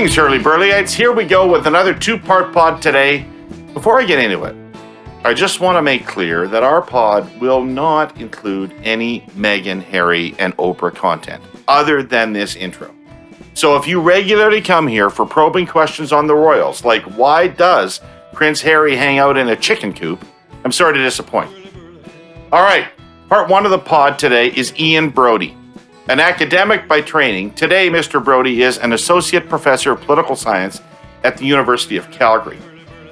Greetings, Herle Burlyites. Here we go with another two-part pod today. Before I get into it, I just want to make clear that our pod will not include any Meghan, Harry, and Oprah content other than this intro. So if you regularly come here for probing questions on the royals, like why does Prince Harry hang out in a chicken coop, I'm sorry to disappoint. All right, part one of the pod today is Ian Brodie. An academic by training, today Mr. Brodie is an associate professor of political science at the University of Calgary.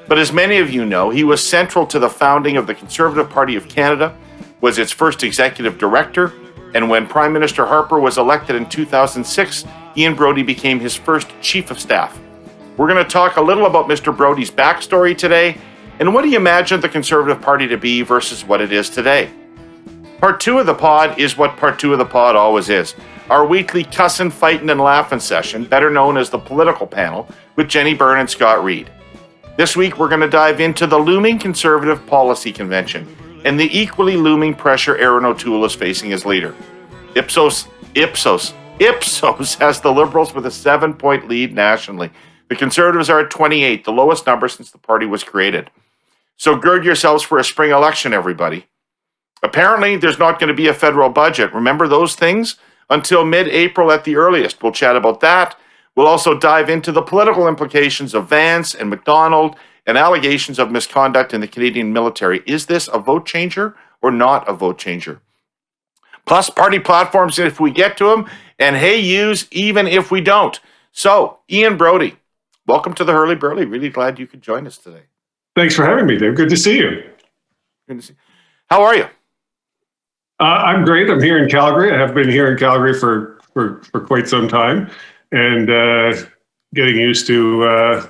But as many of you know, he was central to the founding of the Conservative Party of Canada, was its first executive director, and when Prime Minister Harper was elected in 2006, Ian Brodie became his first chief of staff. We're going to talk a little about Mr. Brodie's backstory today, and what he imagined the Conservative Party to be versus what it is today. Part two of the pod is what part two of the pod always is. Our weekly cussin, fightin, and laughin session, better known as the political panel, with Jenni Byrne Scott Reid. This week, we're going to dive into the looming Conservative Policy Convention and the equally looming pressure Erin O'Toole is facing as leader. Ipsos has the Liberals with a 7-point lead nationally. The Conservatives are at 28, the lowest number since the party was created. So gird yourselves for a spring election, everybody. Apparently, there's not going to be a federal budget. Remember those things? Until mid-April at the earliest. We'll chat about that. We'll also dive into the political implications of Vance and McDonald and allegations of misconduct in the Canadian military. Is this a vote changer or not a vote changer? Plus, party platforms if we get to them, and hey yous even if we don't. So, Ian Brodie, welcome to the Herle Burly. Really glad you could join us today. Thanks for having me, Dave. Good to see you. Good to see you. How are you? I'm great. I'm here in Calgary. I have been here in Calgary for quite some time, and getting used to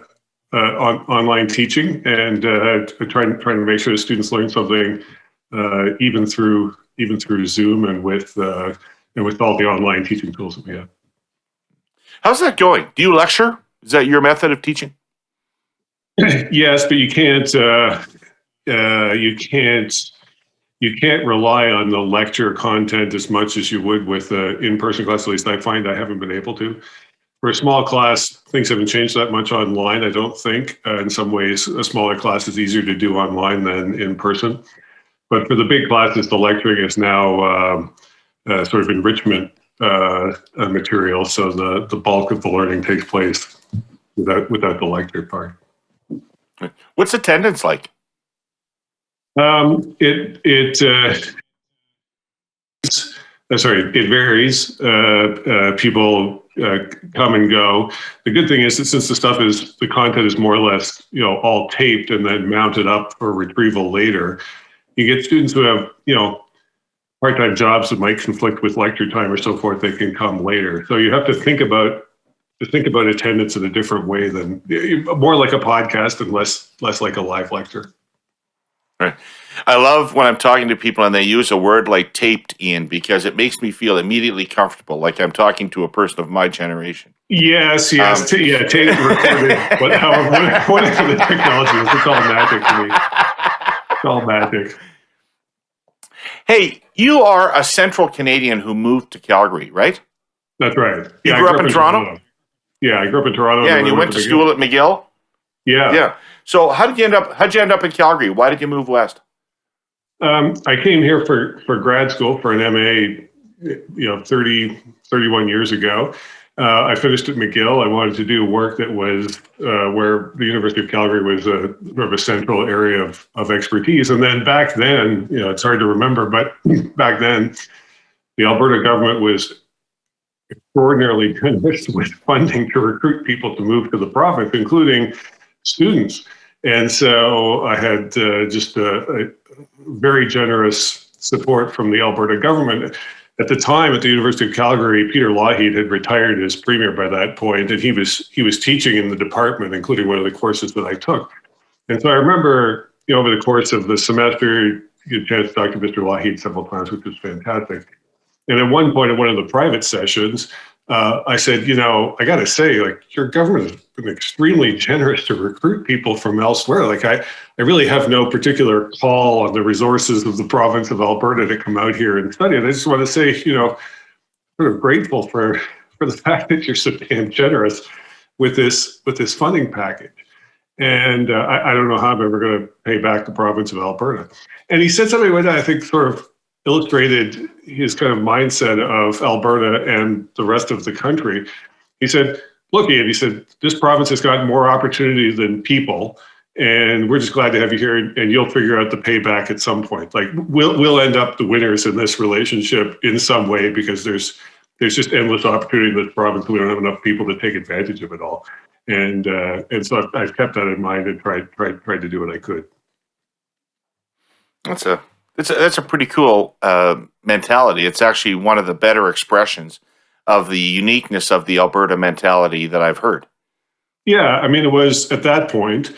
online teaching and trying to make sure the students learn something even through Zoom and with all the online teaching tools that we have. How's that going? Do you lecture? Is that your method of teaching? Yes, but you can't rely on the lecture content as much as you would with in-person class. At least I find I haven't been able to. For a small class, things haven't changed that much online, I don't think. In some ways, a smaller class is easier to do online than in person. But for the big classes, the lecturing is now sort of enrichment material. So the bulk of the learning takes place without the lecture part. What's attendance like? It varies. People come and go. The good thing is that since the content is more or less, all taped and then mounted up for retrieval later, you get students who have, part-time jobs that might conflict with lecture time or so forth. They can come later. So you have to think about attendance in a different way than more like a podcast and less like a live lecture. Right. I love when I'm talking to people and they use a word like taped, Ian, because it makes me feel immediately comfortable, like I'm talking to a person of my generation. Yes. Taped, recorded, whatever the technology is, it's all magic to me. It's all magic. Hey, you are a Central Canadian who moved to Calgary, right? That's right. You grew up in Toronto? Yeah, I grew up in Toronto. Yeah, and you went to school at McGill? Yeah. So how'd you end up in Calgary? Why did you move west? I came here for grad school for an MA, 31 years ago. I finished at McGill. I wanted to do work that was where the University of Calgary was sort of a central area of expertise. And then back then, it's hard to remember, but back then, the Alberta government was extraordinarily generous with funding to recruit people to move to the province, including students. And so I had just a very generous support from the Alberta government. At the time, at the University of Calgary, Peter Lougheed had retired as premier by that point, and he was teaching in the department, including one of the courses that I took. And so I remember, over the course of the semester, you get a chance to talk to Mr. Lougheed several times, which was fantastic. And at one point, in one of the private sessions, I said, I got to say, your government has been extremely generous to recruit people from elsewhere. I really have no particular call on the resources of the province of Alberta to come out here and study. And I just want to say, sort of grateful for the fact that you're so damn generous. with this funding package. And I don't know how I'm ever going to pay back the province of Alberta. And he said something like that I think sort of illustrated his kind of mindset of Alberta and the rest of the country. He said, look, Ian, he said, this province has got more opportunity than people, and we're just glad to have you here, and you'll figure out the payback at some point. Like we'll end up the winners in this relationship in some way, because there's just endless opportunity in this province. We don't have enough people to take advantage of it all. And so I've kept that in mind and tried to do what I could. That's a pretty cool mentality. It's actually one of the better expressions of the uniqueness of the Alberta mentality that I've heard. Yeah, I mean, it was at that point,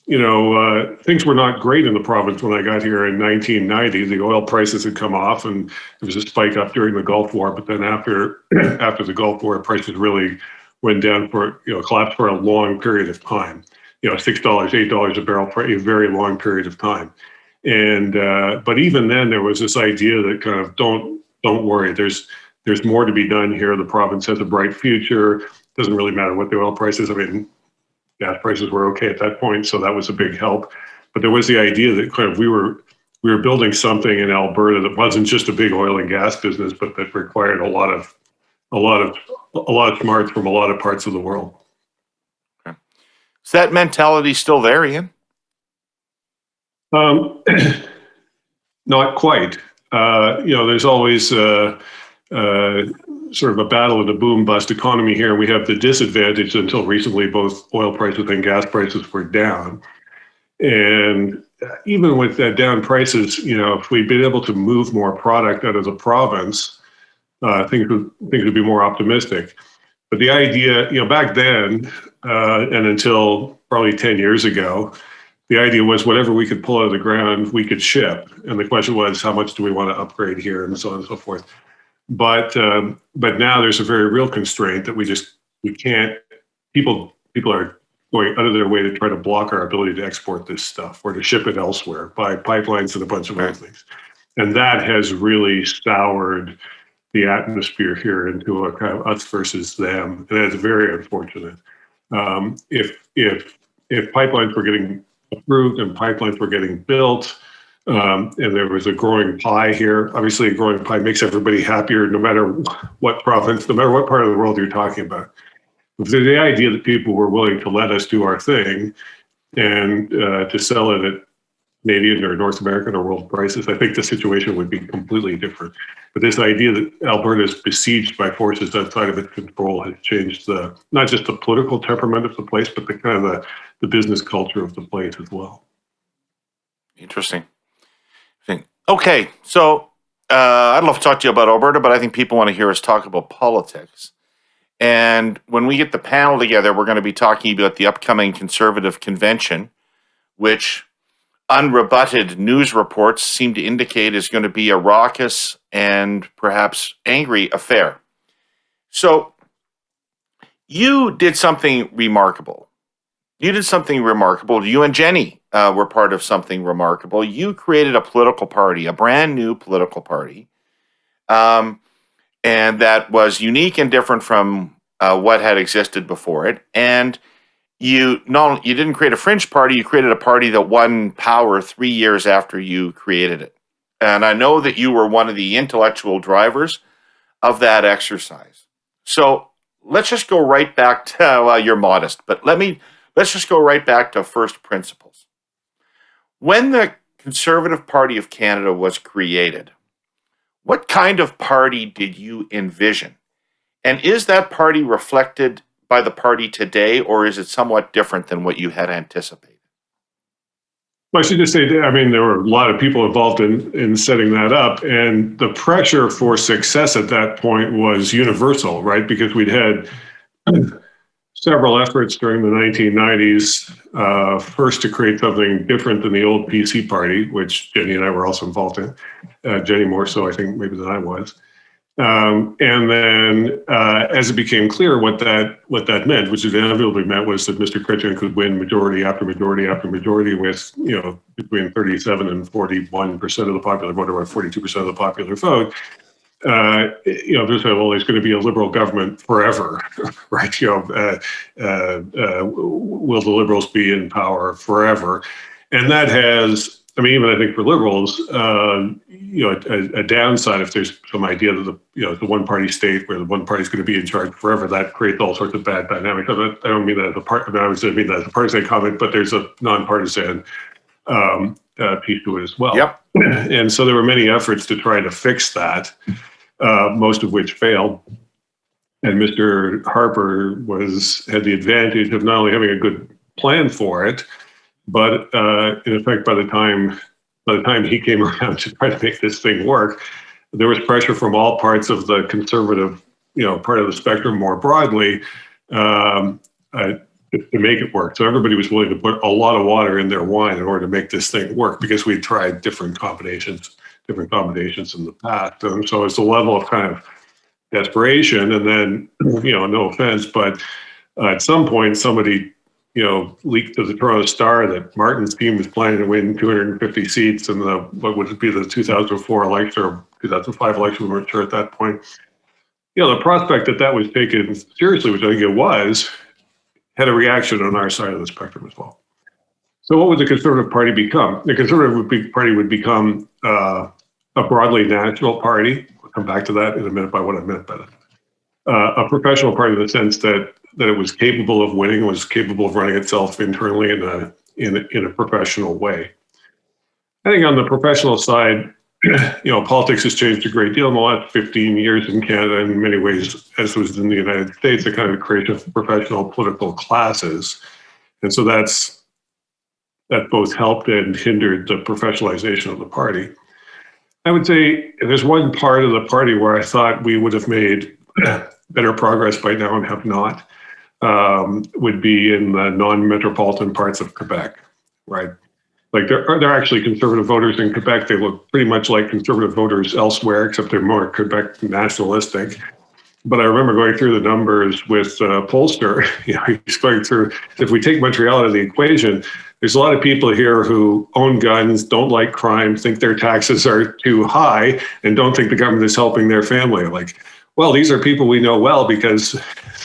things were not great in the province when I got here in 1990. The oil prices had come off, and there was a spike up during the Gulf War. But then after the Gulf War, prices really went down collapsed for a long period of time. $6, $8 a barrel for a very long period of time. And but even then, there was this idea that kind of don't worry. There's more to be done here. The province has a bright future. Doesn't really matter what the oil prices. I mean, gas prices were okay at that point, so that was a big help. But there was the idea that kind of we were building something in Alberta that wasn't just a big oil and gas business, but that required a lot of smarts from a lot of parts of the world. Okay. Is that mentality still there, Ian? Not quite. There's always sort of a battle in the boom-bust economy here. We have the disadvantage until recently, both oil prices and gas prices were down. And even with that down prices, if we'd been able to move more product out of the province, things would be more optimistic. But the idea, back then, and until probably 10 years ago, the idea was whatever we could pull out of the ground, we could ship. And the question was, how much do we want to upgrade here, and so on and so forth. But now there's a very real constraint that we can't. People are going out of their way to try to block our ability to export this stuff or to ship it elsewhere by pipelines and a bunch of other things. And that has really soured the atmosphere here into a kind of us versus them, and that's very unfortunate. If pipelines were getting approved and pipelines were getting built, and there was a growing pie here. Obviously, a growing pie makes everybody happier, no matter what province, no matter what part of the world you're talking about. The idea that people were willing to let us do our thing and to sell it at Canadian or North American or world prices, I think the situation would be completely different. But this idea that Alberta is besieged by forces outside of its control has changed not just the political temperament of the place, but the kind of the business culture of the place as well. Interesting. Okay, so I'd love to talk to you about Alberta, but I think people want to hear us talk about politics. And when we get the panel together, we're going to be talking about the upcoming Conservative Convention, which unrebutted news reports seem to indicate is going to be a raucous and perhaps angry affair. So you did something remarkable. You and Jenni were part of something remarkable. You created a political party, a brand new political party, and that was unique and different from what had existed before it. And you didn't create a fringe party, you created a party that won power 3 years after you created it. And I know that you were one of the intellectual drivers of that exercise. So let's just go right back to, you're modest, but let's just go right back to first principles. When the Conservative Party of Canada was created, what kind of party did you envision? And is that party reflected by the party today, or is it somewhat different than what you had anticipated? Well, I should just say, I mean, there were a lot of people involved in setting that up, and the pressure for success at that point was universal, right? Because we'd had several efforts during the 1990s, first to create something different than the old PC party, which Jenni and I were also involved in. Jenni more so, I think, maybe than I was. And then as it became clear what that meant, which inevitably meant was that Mr. Chrétien could win majority after majority after majority with, between 37 and 41% of the popular vote, or 42% of the popular vote. there's there's going to be a Liberal government forever, right? Will the Liberals be in power forever? And that has, even I think for Liberals, a downside if there's some idea that the one-party state where the one party is going to be in charge forever, that creates all sorts of bad dynamics. I don't mean that as a part. I mean that as a partisan comment, but there's a non-partisan piece to it as well. Yep. And so there were many efforts to try to fix that, most of which failed. And Mr. Harper had the advantage of not only having a good plan for it, but in effect, by the time he came around to try to make this thing work, there was pressure from all parts of the conservative, part of the spectrum more broadly, to make it work. So everybody was willing to put a lot of water in their wine in order to make this thing work, because we tried different combinations in the past. And so it's a level of kind of desperation. And then, no offense, but at some point somebody, leaked to the Toronto Star that Martin's team was planning to win 250 seats in what would be the 2004 election or 2005 election. We weren't sure at that point. The prospect that was taken seriously, which I think it was, had a reaction on our side of the spectrum as well. So what would the Conservative Party become? The Conservative Party would become a broadly national party. We'll come back to that in a minute by what I meant by that. A professional party in the sense that it was capable of winning, was capable of running itself internally in a professional way. I think on the professional side, politics has changed a great deal in the last 15 years in Canada in many ways, as was in the United States, a kind of creation of professional political classes. And so that both helped and hindered the professionalization of the party. I would say there's one part of the party where I thought we would have made better progress by now and have not, would be in the non-metropolitan parts of Quebec, right? Like there are actually conservative voters in Quebec. They look pretty much like conservative voters elsewhere, except they're more Quebec nationalistic. But I remember going through the numbers with pollster. He's going through, if we take Montreal out of the equation, there's a lot of people here who own guns, don't like crime, think their taxes are too high, and don't think the government is helping their family. Like, well, these are people we know well because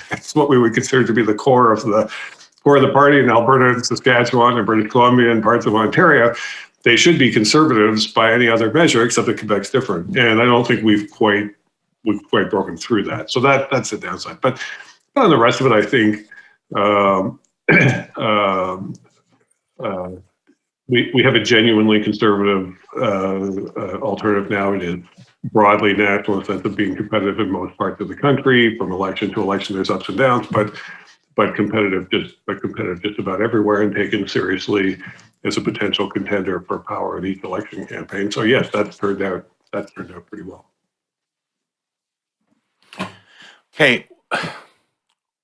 that's what we would consider to be the core of the party in Alberta and Saskatchewan and British Columbia and parts of Ontario. They should be conservatives by any other measure, except that Quebec's different. And I don't think we've quite broken through that. So that's the downside. But on the rest of it, I think we have a genuinely conservative alternative now. It is broadly national in the sense of being competitive in most parts of the country. From election to election, there's ups and downs, but competitive just about everywhere, and taken seriously as a potential contender for power in each election campaign. So yes, that's turned out pretty well. Okay,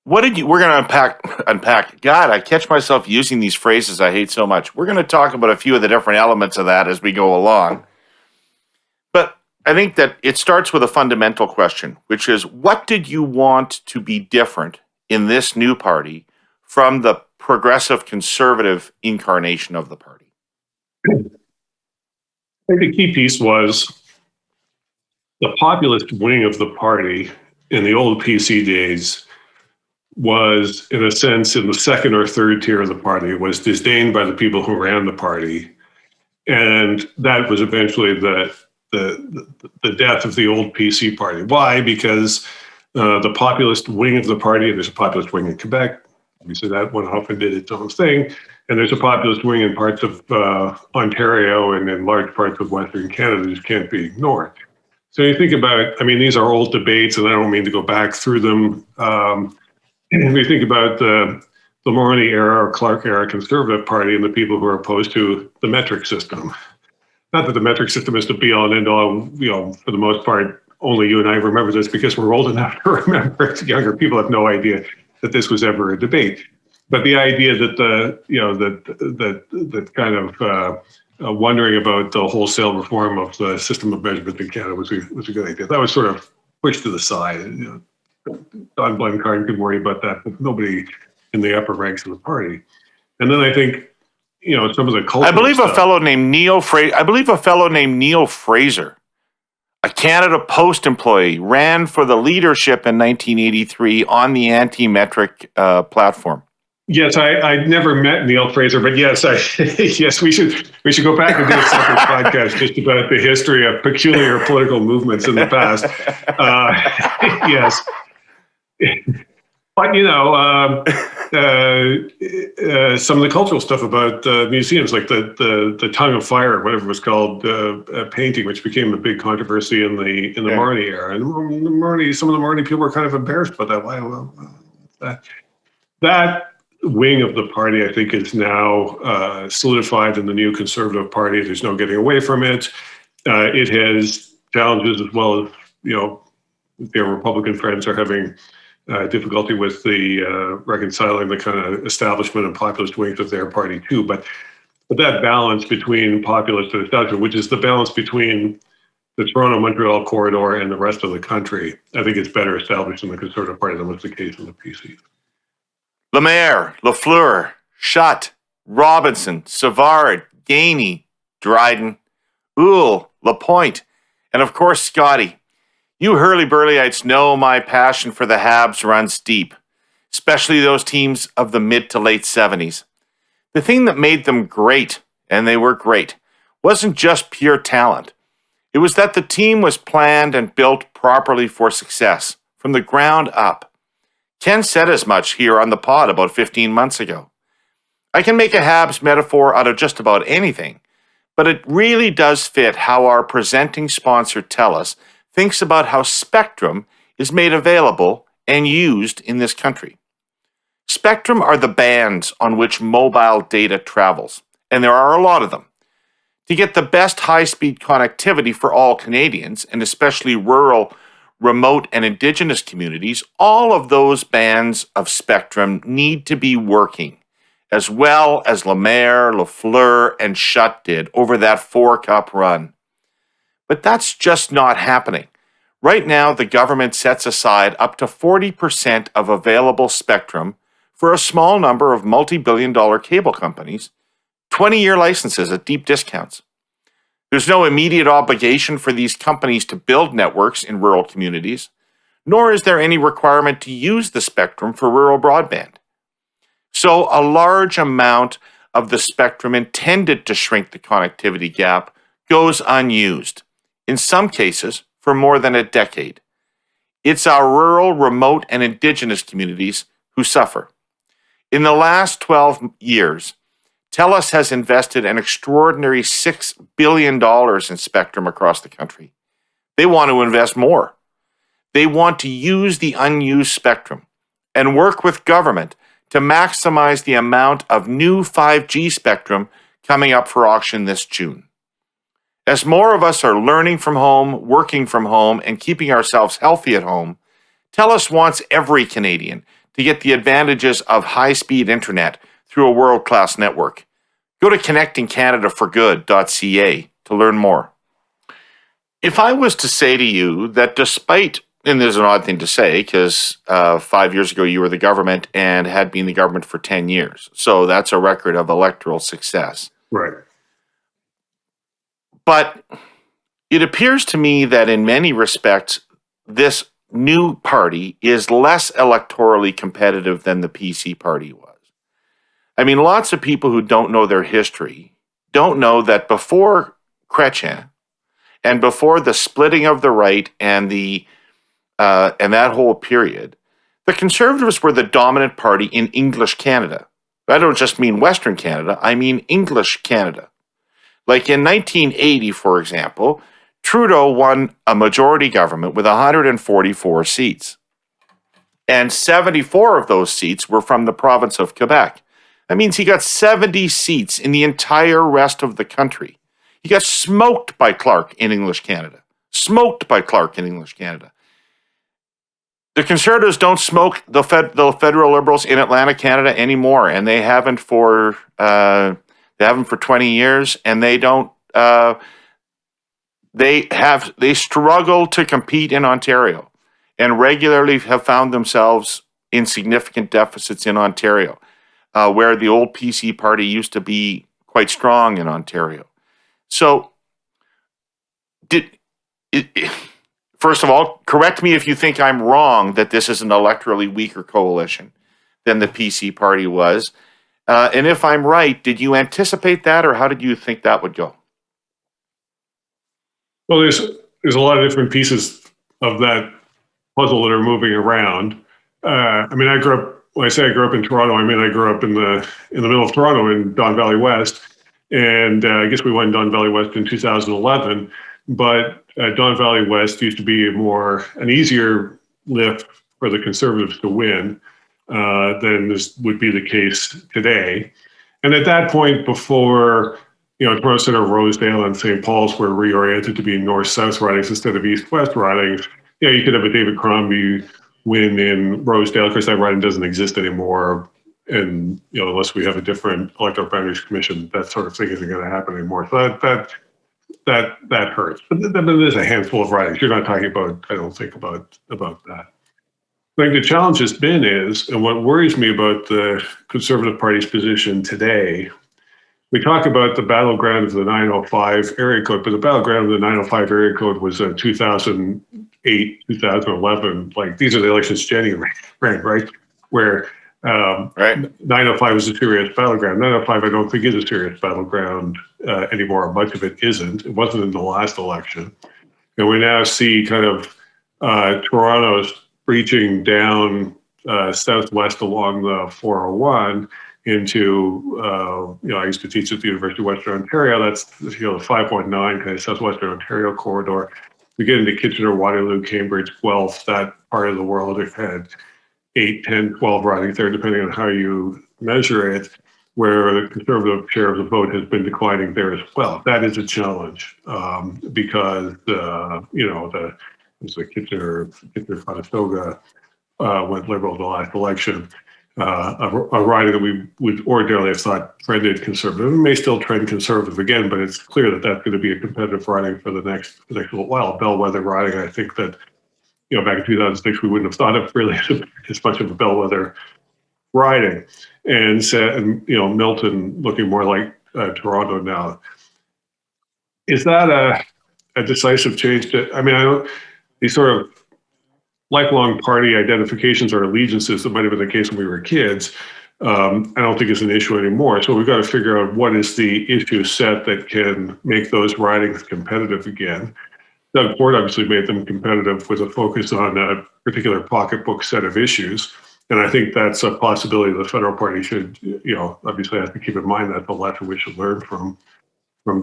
we're going to unpack. God, I catch myself using these phrases I hate so much. We're going to talk about a few of the different elements of that as we go along. But I think that it starts with a fundamental question, which is, what did you want to be different in this new party from the progressive conservative incarnation of the party? I think the key piece was the populist wing of the party in the old PC days was, in a sense, in the second or third tier of the party, was disdained by the people who ran the party. And that was eventually the death of the old PC party. Why? Because the populist wing of the party, there's a populist wing in Quebec, obviously that one often did its own thing, and there's a populist wing in parts of Ontario and in large parts of Western Canada that just can't be ignored. So you think about, these are old debates, and I don't mean to go back through them. If you think about the Mulroney era or Clark era Conservative Party and the people who are opposed to the metric system. Not that the metric system is the be all and end all, for the most part, only you and I remember this because we're old enough to remember it. Younger people have no idea that this was ever a debate. But the idea that that kind of wondering about the wholesale reform of the system of measurement in Canada was a good idea. That was sort of pushed to the side. Don Blencarn could worry about that, but nobody in the upper ranks of the party. And then I think, some of the cultural I believe stuff. a fellow named Neil Fraser a Canada Post employee, ran for the leadership in 1983 on the anti-metric platform. Yes, I never met Neil Fraser, but yes, yes, we should go back and do a separate podcast just about the history of peculiar political movements in the past. Yes, but some of the cultural stuff about museums, like the Tongue of Fire, whatever it was called, painting, which became a big controversy in the Marnie era, and some of the Marnie people were kind of embarrassed about that. Why? That wing of the party, I think, is now solidified in the new Conservative Party. There's no getting away from it. It has challenges as well as, their Republican friends are having difficulty with the reconciling the kind of establishment and populist wings of their party too. But that balance between populist and establishment, which is the balance between the Toronto-Montreal corridor and the rest of the country, I think it's better established in the Conservative Party than was the case in the PC. Lemaire, Lafleur, Schutt, Robinson, Savard, Gainey, Dryden, Oule, Lapointe, and of course Scotty. You Herle Burlyites know my passion for the Habs runs deep, especially those teams of the mid to late 70s. The thing that made them great, and they were great, wasn't just pure talent. It was that the team was planned and built properly for success, from the ground up. Ken said as much here on the pod about 15 months ago. I can make a Habs metaphor out of just about anything, but it really does fit how our presenting sponsor TELUS thinks about how spectrum is made available and used in this country. Spectrum are the bands on which mobile data travels, and there are a lot of them. To get the best high-speed connectivity for all Canadians, and especially rural, remote, and Indigenous communities, all of those bands of spectrum need to be working, as well as Lemaire, Lafleur, and Schutt did over that 4-cup run. But that's just not happening. Right now, the government sets aside up to 40% of available spectrum for a small number of multi-billion-dollar cable companies, 20-year licenses at deep discounts. There's no immediate obligation for these companies to build networks in rural communities, nor is there any requirement to use the spectrum for rural broadband. So a large amount of the spectrum intended to shrink the connectivity gap goes unused, in some cases for more than a decade. It's our rural, remote, and Indigenous communities who suffer. In the last 12 years, TELUS has invested an extraordinary $6 billion in spectrum across the country. They want to invest more. They want to use the unused spectrum and work with government to maximize the amount of new 5G spectrum coming up for auction this June. As more of us are learning from home, working from home, and keeping ourselves healthy at home, TELUS wants every Canadian to get the advantages of high-speed internet through a world-class network. Go to connectingcanadaforgood.ca to learn more. If I was to say to you that despite, and there's an odd thing to say because 5 years ago you were the government and had been the government for 10 years, so that's a record of electoral success. Right. But it appears to me that in many respects, this new party is less electorally competitive than the PC party was. I mean, lots of people who don't know their history don't know that before Chrétien and before the splitting of the right and that whole period, the Conservatives were the dominant party in English Canada. I don't just mean Western Canada, I mean English Canada. Like in 1980, for example, Trudeau won a majority government with 144 seats. And 74 of those seats were from the province of Quebec. That means he got 70 seats in the entire rest of the country. He got smoked by Clark in English Canada. Smoked by Clark in English Canada. The Conservatives don't smoke the federal Liberals in Atlantic Canada anymore, and they haven't for 20 years, and they don't. They struggle to compete in Ontario, and regularly have found themselves in significant deficits in Ontario, where the old PC party used to be quite strong in Ontario. So, First of all, correct me if you think I'm wrong that this is an electorally weaker coalition than the PC party was. And if I'm right, did you anticipate that, or how did you think that would go? Well, there's a lot of different pieces of that puzzle that are moving around. I mean, when I say I grew up in Toronto, I mean I grew up in the middle of Toronto in Don Valley West, and I guess we won Don Valley West in 2011. But Don Valley West used to be an easier lift for the Conservatives to win than this would be the case today. And at that point, before Toronto Centre, Rosedale, and St. Paul's were reoriented to be north-south ridings instead of east-west ridings, you could have a David Crombie win in Rosedale. Of course, that riding doesn't exist anymore, and unless we have a different electoral boundaries commission, that sort of thing isn't going to happen anymore. So that hurts. But there's a handful of ridings. You're not talking about, I don't think, about that. I think the challenge has been and what worries me about the Conservative Party's position today, we talk about the battleground of the 905 area code, but the battleground of the 905 area code was 2008, 2011. Like, these are the elections Jenni ran, right? Where 905 is a serious battleground. 905, I don't think, is a serious battleground anymore. Much of it isn't. It wasn't in the last election. And we now see kind of Toronto's breaching down southwest along the 401 into, I used to teach at the University of Western Ontario. That's, the 519 kind of southwestern Ontario corridor. We get into Kitchener, Waterloo, Cambridge, Guelph, that part of the world. It had 8, 10, 12 ridings there, depending on how you measure it, where the Conservative share of the vote has been declining there as well. That is a challenge because, the Kitchener, Conestoga went Liberal the last election. A riding that we would ordinarily have thought trended Conservative. It may still trend Conservative again, but it's clear that that's going to be a competitive riding for the next little while. Bellwether riding, I think that, back in 2006, we wouldn't have thought of really as much of a bellwether riding. And Milton looking more like Toronto now. Is that a decisive change? These sort of lifelong party identifications or allegiances that might have been the case when we were kids, I don't think is an issue anymore. So we've got to figure out what is the issue set that can make those ridings competitive again. Doug Ford obviously made them competitive with a focus on a particular pocketbook set of issues. And I think that's a possibility the federal party should, obviously have to keep in mind that the lesson we should learn from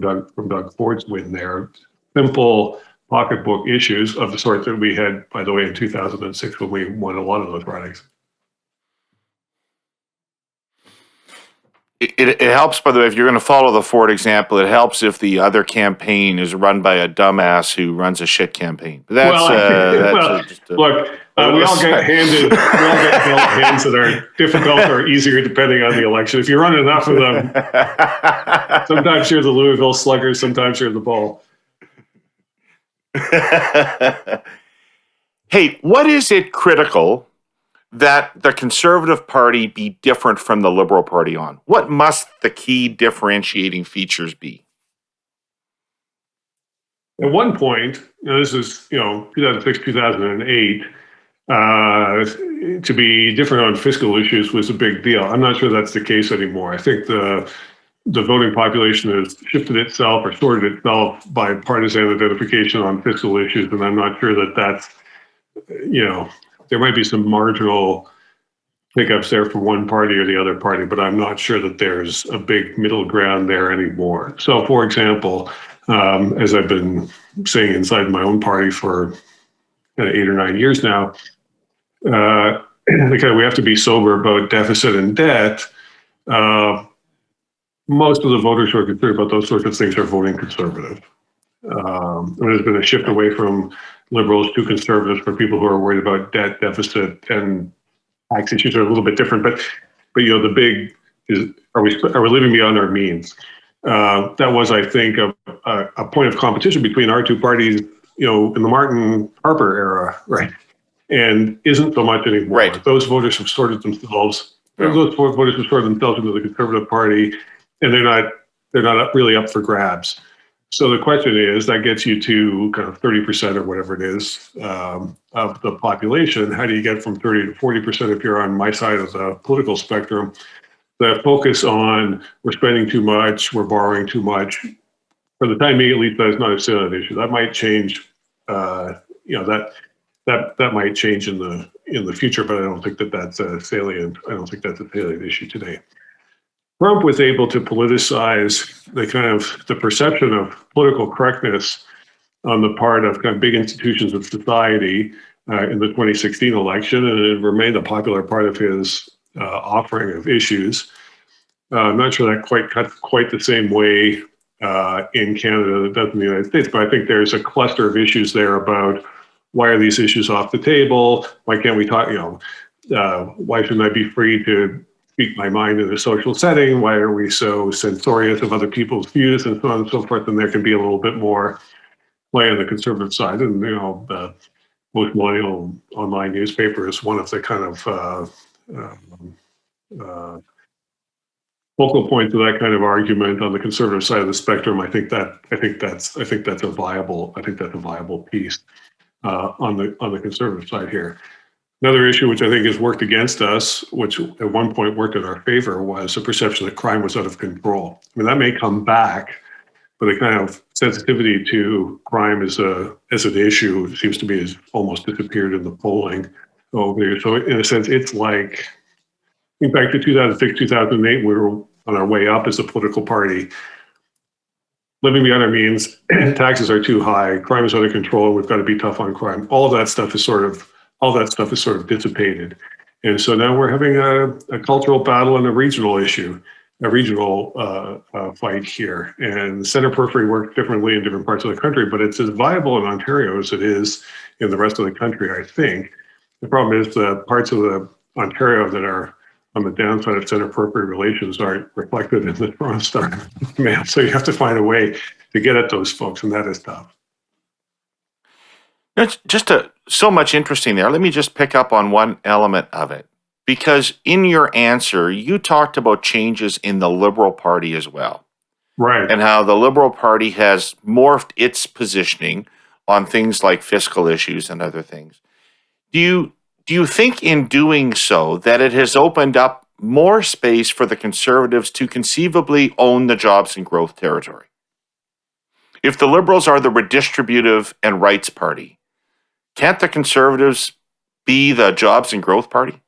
Doug Ford's win there. Simple pocketbook issues of the sort that we had, by the way, in 2006 when we won a lot of those ridings. It helps, by the way, if you're going to follow the Ford example, it helps if the other campaign is run by a dumbass who runs a shit campaign. But look, we all get dealt hands that are difficult or easier depending on the election. If you run enough of them, sometimes you're the Louisville Sluggers, sometimes you're the Bull. Hey, what is it critical that the Conservative Party be different from the Liberal Party on? What must the key differentiating features be? At one point, this is 2006, 2008, to be different on fiscal issues was a big deal. I'm not sure that's the case anymore. I think the voting population has shifted itself or sorted itself by partisan identification on fiscal issues, and I'm not sure that that's, there might be some marginal pickups there for one party or the other party, but I'm not sure that there's a big middle ground there anymore. So, for example, as I've been saying inside my own party for 8 or 9 years now, we have to be sober about deficit and debt. Most of the voters who are concerned about those sorts of things are voting Conservative. There's been a shift away from Liberals to Conservatives for people who are worried about debt, deficit, and tax issues are a little bit different. But the big is, are we living beyond our means? That was, I think, a point of competition between our two parties, in the Martin Harper era, right? And isn't so much anymore. Right. Those voters have sorted themselves. Yeah. Those voters have sorted themselves into the Conservative Party, and they're not really up for grabs. So the question is, that gets you to kind of 30% or whatever it is of the population. How do you get from 30 to 40% if you're on my side of the political spectrum? The focus on we're spending too much, we're borrowing too much. For the time being, at least, that's not a salient issue. That might change. That might change in the future, but I don't think that's a salient. I don't think that's a salient issue today. Trump was able to politicize the perception of political correctness on the part of kind of big institutions of society in the 2016 election, and it remained a popular part of his offering of issues. I'm not sure that cuts quite the same way in Canada that does in the United States, but I think there's a cluster of issues there about why are these issues off the table? Why can't we talk? Why shouldn't I be free to speak my mind in a social setting? Why are we so censorious of other people's views and so on and so forth? And there can be a little bit more play on the conservative side. And, the most millennial online newspaper is one of the kind of focal points of that kind of argument on the conservative side of the spectrum. I think that's a viable piece on the conservative side here. Another issue which I think has worked against us, which at one point worked in our favor, was the perception that crime was out of control. I mean, that may come back, but the kind of sensitivity to crime as an issue seems to be has almost disappeared in the polling over there. So in a sense, it's like, think back to 2006, 2008, we were on our way up as a political party. Living beyond our means, taxes are too high, crime is out of control, we've got to be tough on crime. All of that stuff is sort of dissipated. And so now we're having a cultural battle and a regional issue, a regional fight here. And center periphery work differently in different parts of the country, but it's as viable in Ontario as it is in the rest of the country, I think. The problem is the parts of the Ontario that are on the downside of center periphery relations aren't reflected in the Toronto Star mail. So you have to find a way to get at those folks, and that is tough. It's just so much interesting there. Let me just pick up on one element of it, because in your answer, you talked about changes in the Liberal Party as well. Right. And how the Liberal Party has morphed its positioning on things like fiscal issues and other things. Do you think in doing so that it has opened up more space for the Conservatives to conceivably own the jobs and growth territory? If the Liberals are the redistributive and rights party, can't the Conservatives be the jobs and growth party?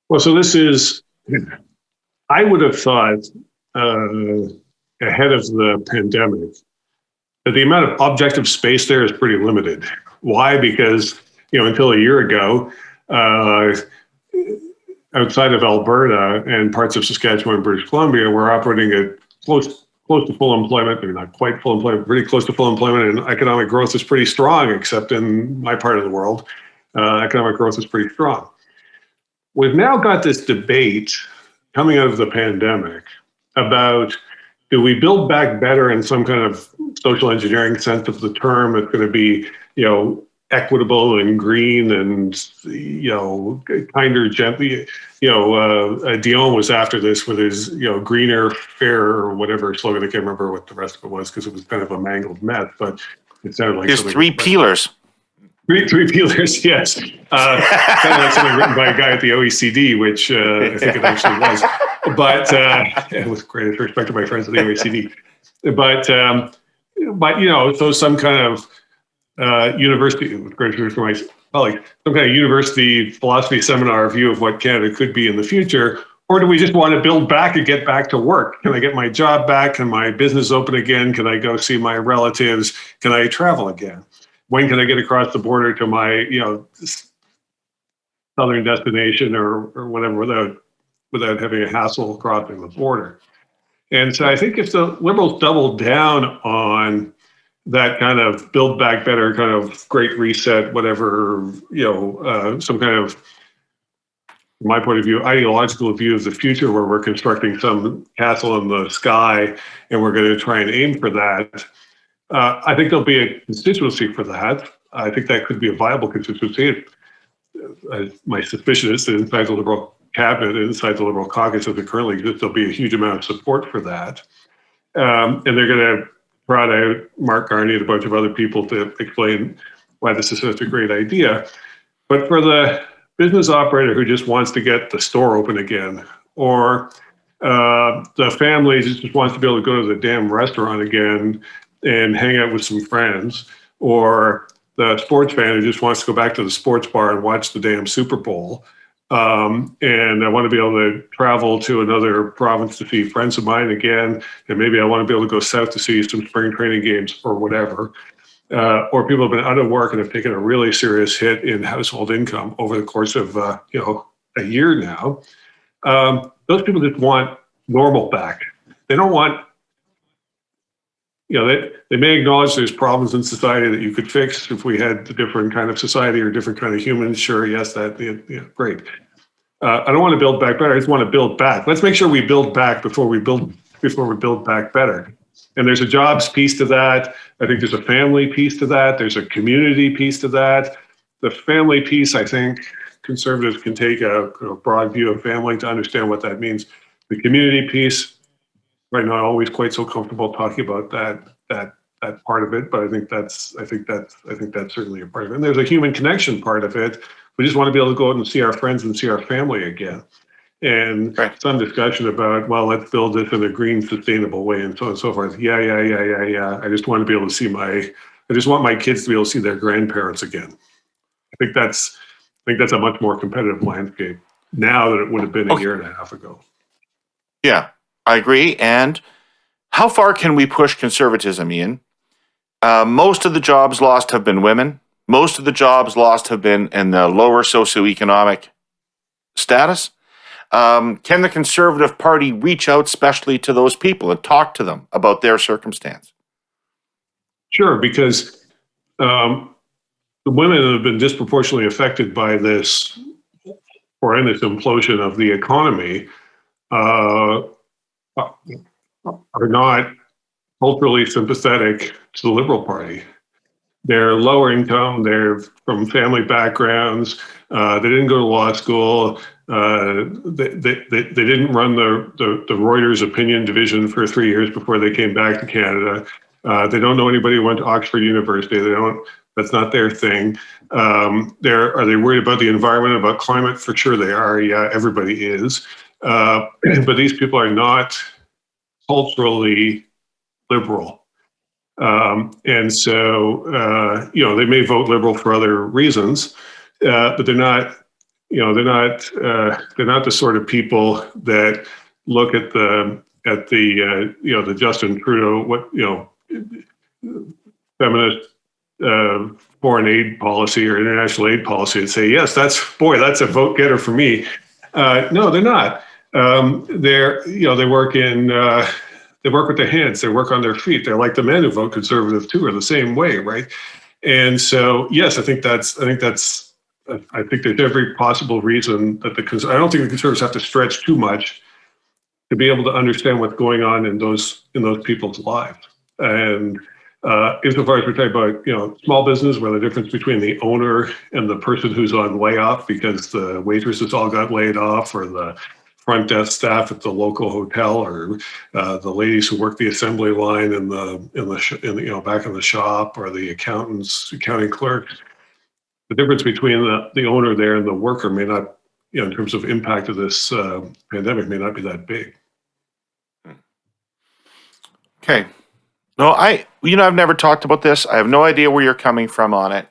Well, so this is, I would have thought ahead of the pandemic that the amount of objective space there is pretty limited. Why? Because until a year ago, outside of Alberta and parts of Saskatchewan and British Columbia, we're operating at close to full employment, maybe not quite full employment, pretty close to full employment, and economic growth is pretty strong, except in my part of the world. Economic growth is pretty strong. We've now got this debate coming out of the pandemic about, do we build back better in some kind of social engineering sense of the term? It's going to be, equitable and green and, kinder, gently. Dion was after this with his, greener, fairer, or whatever slogan. I can't remember what the rest of it was because it was kind of a mangled mess, but it sounded like his three peelers. Three peelers, yes. Kind of like something written by a guy at the OECD, which I think it actually was. But with great respect to my friends at the OECD. But so some kind of university, with great respect for my colleague, some kind of university philosophy seminar view of what Canada could be in the future. Or do we just want to build back and get back to work? Can I get my job back? Can my business open again? Can I go see my relatives? Can I travel again? When can I get across the border to my, southern destination or whatever without having a hassle crossing the border? And so I think if the Liberals double down on that kind of build back better, kind of great reset, whatever, some kind of, from my point of view, ideological view of the future where we're constructing some castle in the sky and we're going to try and aim for that. I think there'll be a constituency for that. I think that could be a viable constituency. My suspicion is that inside the Liberal cabinet, inside the Liberal caucus as it currently exists, there'll be a huge amount of support for that. And they're going to brought out Mark Carney and a bunch of other people to explain why this is such a great idea. But for the business operator who just wants to get the store open again, or the family just wants to be able to go to the damn restaurant again and hang out with some friends, or the sports fan who just wants to go back to the sports bar and watch the damn Super Bowl, and I want to be able to travel to another province to see friends of mine again, and maybe I want to be able to go south to see some spring training games or whatever. Or people have been out of work and have taken a really serious hit in household income over the course of a year now. Those people just want normal back. They don't want, they may acknowledge there's problems in society that you could fix if we had a different kind of society or different kind of humans. Sure, yes, great. I don't want to build back better. I just want to build back. Let's make sure we build back before we build back better. And there's a jobs piece to that. I think there's a family piece to that. There's a community piece to that. The family piece, I think conservatives can take a broad view of family to understand what that means. The community piece, right now, I'm always quite so comfortable talking about that part of it, but I think that's certainly a part of it. And there's a human connection part of it. We just want to be able to go out and see our friends and see our family again. And some discussion about, well, let's build this in a green, sustainable way, and so on and so forth. Yeah. I just want to be able to see I just want my kids to be able to see their grandparents again. I think that's a much more competitive landscape now than it would have been a year and a half ago. Yeah, I agree. And how far can we push conservatism, Ian? Most of the jobs lost have been women. Most of the jobs lost have been in the lower socioeconomic status. Can the Conservative Party reach out specially to those people and talk to them about their circumstance? Sure, because the women have been disproportionately affected by this, or in this implosion of the economy, are not culturally sympathetic to the Liberal Party. They're lower income, they're from family backgrounds, they didn't go to law school, they didn't run the Reuters opinion division for 3 years before they came back to Canada. They don't know anybody who went to Oxford University. That's not their thing. Are they worried about the environment, about climate? For sure they are. Yeah, everybody is. But these people are not culturally liberal. And so, they may vote Liberal for other reasons, but they're not the sort of people that look at the Justin Trudeau, feminist foreign aid policy or international aid policy and say, yes, that's a vote getter for me. No, they're not. They work with their hands. They work on their feet. They're like the men who vote Conservative too, are the same way, right? And so, yes, I think there's every possible reason that I don't think the Conservatives have to stretch too much to be able to understand what's going on in those people's lives. And insofar as we're talking about, small business, where the difference between the owner and the person who's on layoff because the waitresses all got laid off, or the front desk staff at the local hotel, or the ladies who work the assembly line in the back in the shop, or the accounting clerks. The difference between the owner there and the worker may not, in terms of impact of this pandemic, may not be that big. Okay. No, I've never talked about this. I have no idea where you're coming from on it.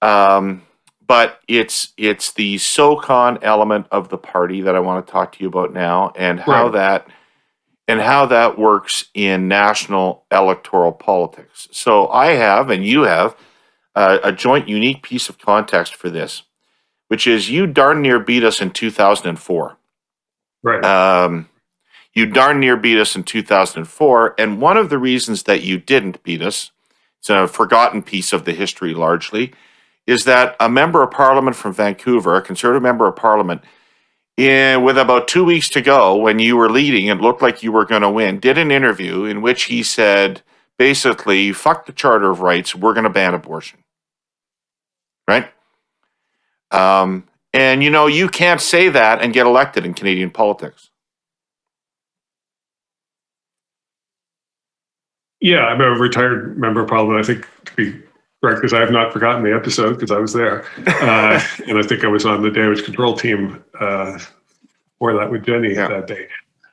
But it's the SoCon element of the party that I want to talk to you about now, and how that works in national electoral politics. So I have, and you have, a joint unique piece of context for this, which is you darn near beat us in 2004. Right. You darn near beat us in 2004, and one of the reasons that you didn't beat us, it's a forgotten piece of the history largely, is that a member of parliament from Vancouver, a Conservative member of parliament, with about 2 weeks to go, when you were leading and looked like you were going to win, did an interview in which he said, basically, fuck the Charter of Rights, we're going to ban abortion. Right? And you can't say that and get elected in Canadian politics. Yeah, I'm a retired member, probably. I think, to be correct, because I have not forgotten the episode because I was there. And I think I was on the damage control team for that with Jenni Yeah. that day.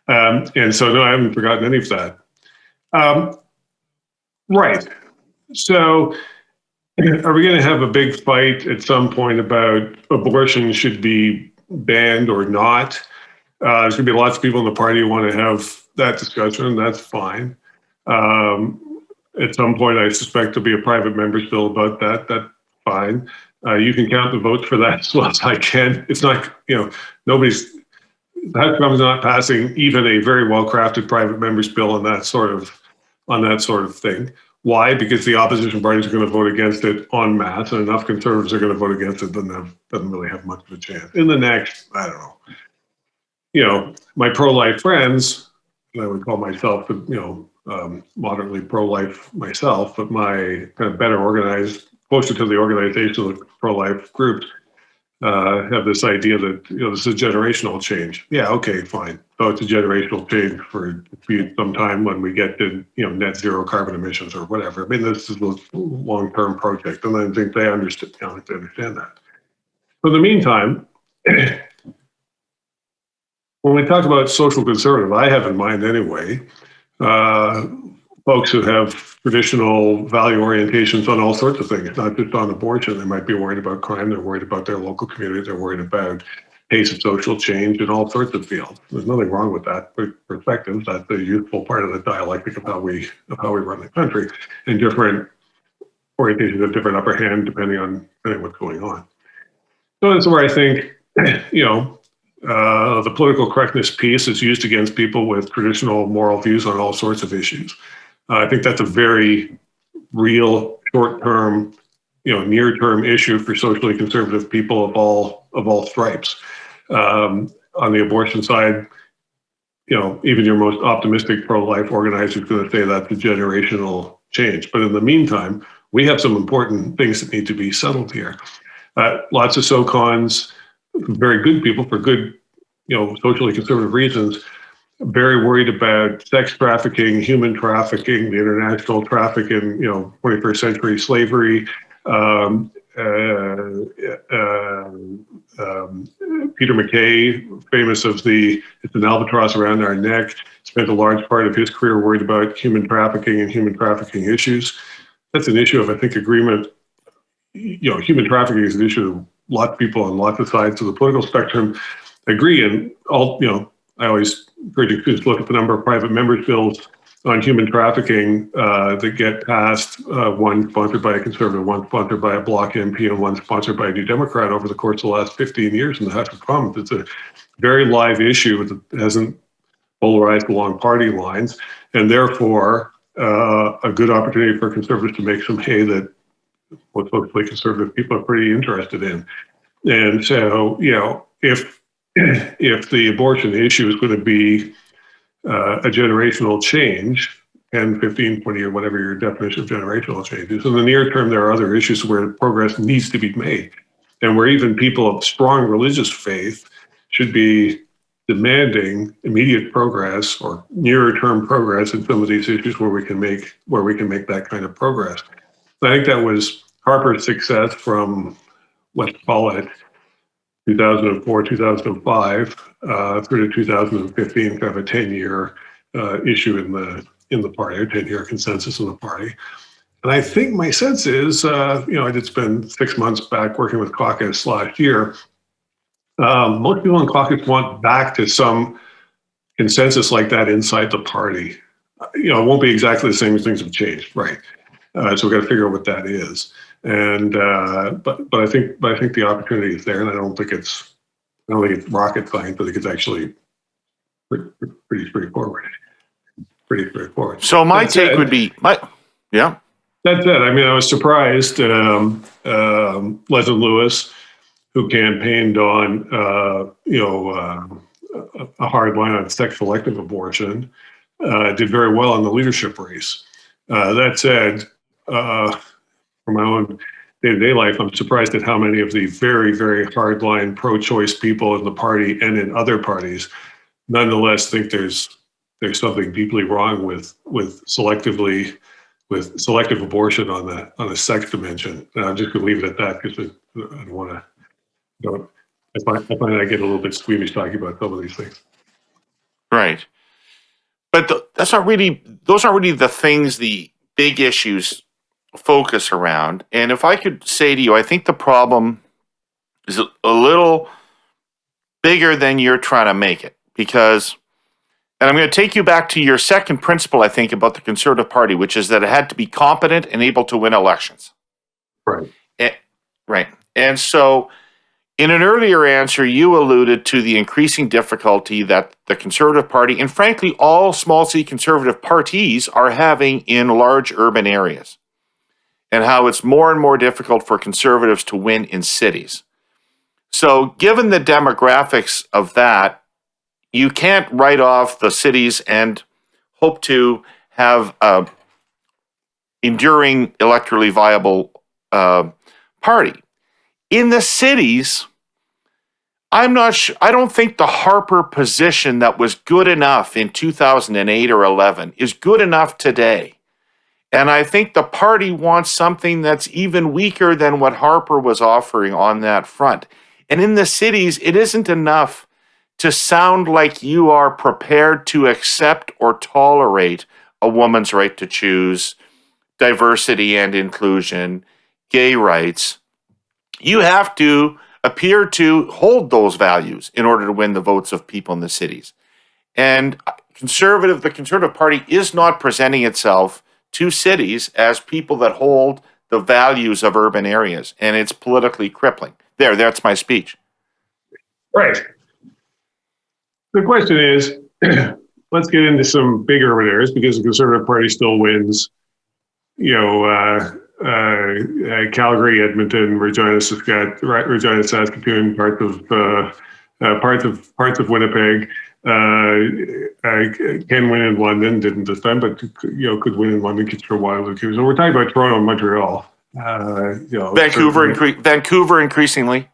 And so, no, I haven't forgotten any of that. Right. So, are we going to have a big fight at some point about abortion should be banned or not? There's going to be lots of people in the party who want to have that discussion, and that's fine. At some point, I suspect there'll be a private member's bill about that. That's fine. You can count the votes for that as well as I can. It's not, the House is not passing even a very well-crafted private member's bill on that sort of thing. Why? Because the opposition parties are going to vote against it en masse, and enough conservatives are going to vote against it, then that doesn't really have much of a chance. In the next, I don't know, my pro-life friends, and I would call myself, moderately pro-life myself, but my kind of better organized, closer to the organization of the pro-life groups, have this idea that this is a generational change. Yeah, okay, fine. So it's a generational change for some time when we get to net zero carbon emissions or whatever. I mean, this is a long-term project, and I think they understand that. But in the meantime, when we talk about social conservative, I have in mind anyway, folks who have traditional value orientations on all sorts of things, not just on abortion. They might be worried about crime. They're worried about their local community. They're worried about pace of social change in all sorts of fields. There's nothing wrong with that perspective. That's a useful part of the dialectic of how we run the country. And different orientations have different upper hand depending on what's going on. So that's where I think, the political correctness piece is used against people with traditional moral views on all sorts of issues. I think that's a very real short-term, near-term issue for socially conservative people of all stripes. On the abortion side, even your most optimistic pro-life organizer is going to say that's a generational change. But in the meantime, we have some important things that need to be settled here. Lots of SOCONs, very good people for good, socially conservative reasons, very worried about sex trafficking, human trafficking, the international traffic in 21st century slavery. Peter MacKay, famous of it's an albatross around our neck, spent a large part of his career worried about human trafficking and human trafficking issues. That's an issue of, I think, agreement. Human trafficking is an issue that lots of people on lots of sides of the political spectrum agree. And I always encourage you to look at the number of private members' bills on human trafficking that get passed, one sponsored by a conservative, one sponsored by a Bloc MP, and one sponsored by a New Democrat over the course of the last 15 years in the House of Commons. It's a very live issue that hasn't polarized along party lines, and therefore a good opportunity for conservatives to make some hay that what socially conservative people are pretty interested in. And so, if the abortion issue is going to be a generational change, 10, 15, 20, or whatever your definition of generational change is, in the near term, there are other issues where progress needs to be made, and where even people of strong religious faith should be demanding immediate progress or nearer term progress in some of these issues where we can make that kind of progress. I think that was Harper's success from, let's call it, 2004, 2005 through to 2015, kind of a 10-year issue in the party, a 10-year consensus in the party. And I think my sense is, I did spend 6 months back working with caucus last year. Most people in caucus want back to some consensus like that inside the party. It won't be exactly the same as things have changed, right? So we've got to figure out what that is. And but I think the opportunity is there, and I don't think it's rocket science. I think it's actually pretty straightforward. Pretty straightforward. So my take would be, yeah. That's it. I mean, I was surprised. Leslie Lewis, who campaigned on a hard line on sex-selective abortion, did very well in the leadership race. That said, from my own day-to-day life, I'm surprised at how many of the very, very hardline pro-choice people in the party and in other parties nonetheless think there's there's something deeply wrong with selective abortion on a sex dimension. And I'm just going to leave it at that because I don't want to. I find I get a little bit squeamish talking about some of these things. Right. But those aren't really the things, the big issues focus around. And if I could say to you, I think the problem is a little bigger than you're trying to make it. Because, and I'm going to take you back to your second principle, I think, about the Conservative Party, which is that it had to be competent and able to win elections. Right. Right. And so in an earlier answer, you alluded to the increasing difficulty that the Conservative Party, and frankly, all small c Conservative parties, are having in large urban areas, and how it's more and more difficult for Conservatives to win in cities. So given the demographics of that, you can't write off the cities and hope to have an enduring, electorally viable party. In the cities, I'm not sure. I don't think the Harper position that was good enough in 2008 or 11 is good enough today. And I think the party wants something that's even weaker than what Harper was offering on that front. And in the cities, it isn't enough to sound like you are prepared to accept or tolerate a woman's right to choose, diversity and inclusion, gay rights. You have to appear to hold those values in order to win the votes of people in the cities. And the Conservative Party is not presenting itself to cities as people that hold the values of urban areas, and it's politically crippling. That's my speech. Right. The question is, let's get into some big urban areas, because the Conservative Party still wins, Calgary, Edmonton, Regina, Saskatoon, parts of Winnipeg. Can win in London, didn't this time, but could win in London, Kitchener, Waterloo. So we're talking about Toronto and Montreal. Vancouver increasingly.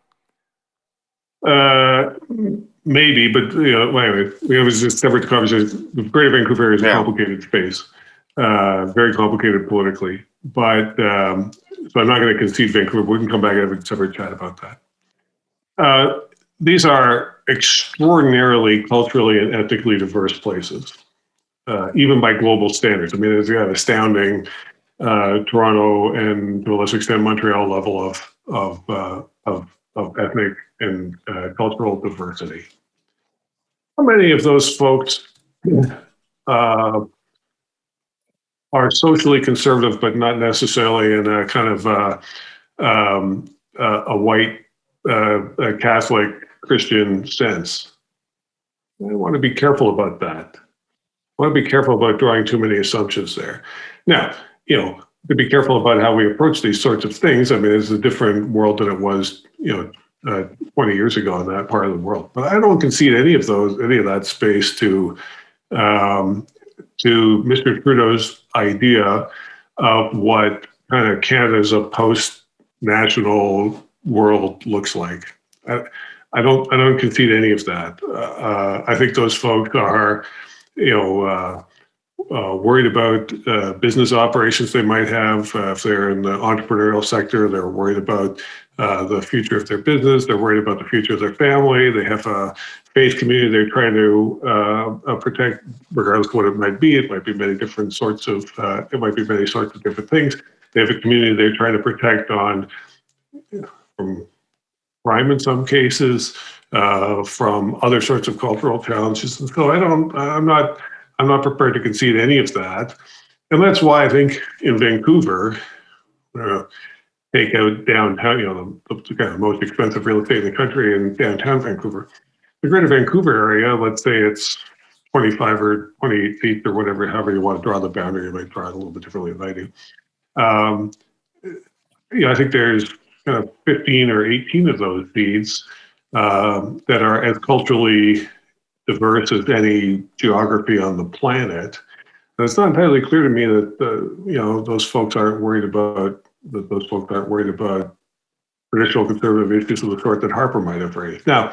Maybe, but anyway, it was just separate conversation. The Greater Vancouver is a complicated space, very complicated politically. But so I'm not going to concede Vancouver. We can come back and have a separate chat about that. These are extraordinarily culturally and ethnically diverse places, even by global standards. I mean, it's got astounding Toronto and to a lesser extent Montreal level of ethnic and cultural diversity. How many of those folks are socially conservative, but not necessarily in a kind of a white Catholic Christian sense? I want to be careful about that. I want to be careful about drawing too many assumptions there. Now, to be careful about how we approach these sorts of things. I mean, it's a different world than it was, 20 years ago in that part of the world. But I don't concede any of that space to Mr. Trudeau's idea of what kind of Canada's a post-national world looks like. I don't concede any of that. I think those folks are, worried about business operations they might have. If they're in the entrepreneurial sector, they're worried about the future of their business. They're worried about the future of their family. They have a faith community they're trying to protect, regardless of what it might be. It might be many different sorts of. It might be many sorts of different things. They have a community they're trying to protect from crime in some cases, from other sorts of cultural challenges. And so I'm not prepared to concede any of that. And that's why I think in Vancouver, take out downtown, the kind of most expensive real estate in the country in downtown Vancouver. The Greater Vancouver area, let's say it's 25 or 28 feet or whatever, however you want to draw the boundary. You might draw it a little bit differently than I do. I think there's kind of 15 or 18 of those feeds that are as culturally diverse as any geography on the planet. And it's not entirely clear to me that those folks aren't worried about traditional conservative issues of the sort that Harper might have raised. Now,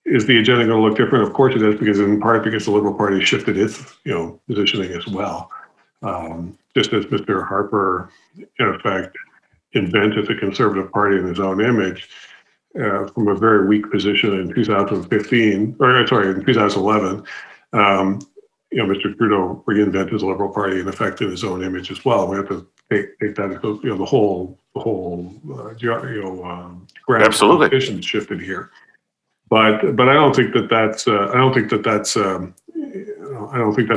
is the agenda going to look different? Of course it is, because in part because the Liberal Party shifted its positioning as well. Just as Mr. Harper, in effect, invented the Conservative Party in his own image from a very weak position in 2015, or sorry, in 2011. Mr. Trudeau reinvented the Liberal Party in effect in his own image as well. We have to take that as the whole ground competition shifted here. But I don't think that's a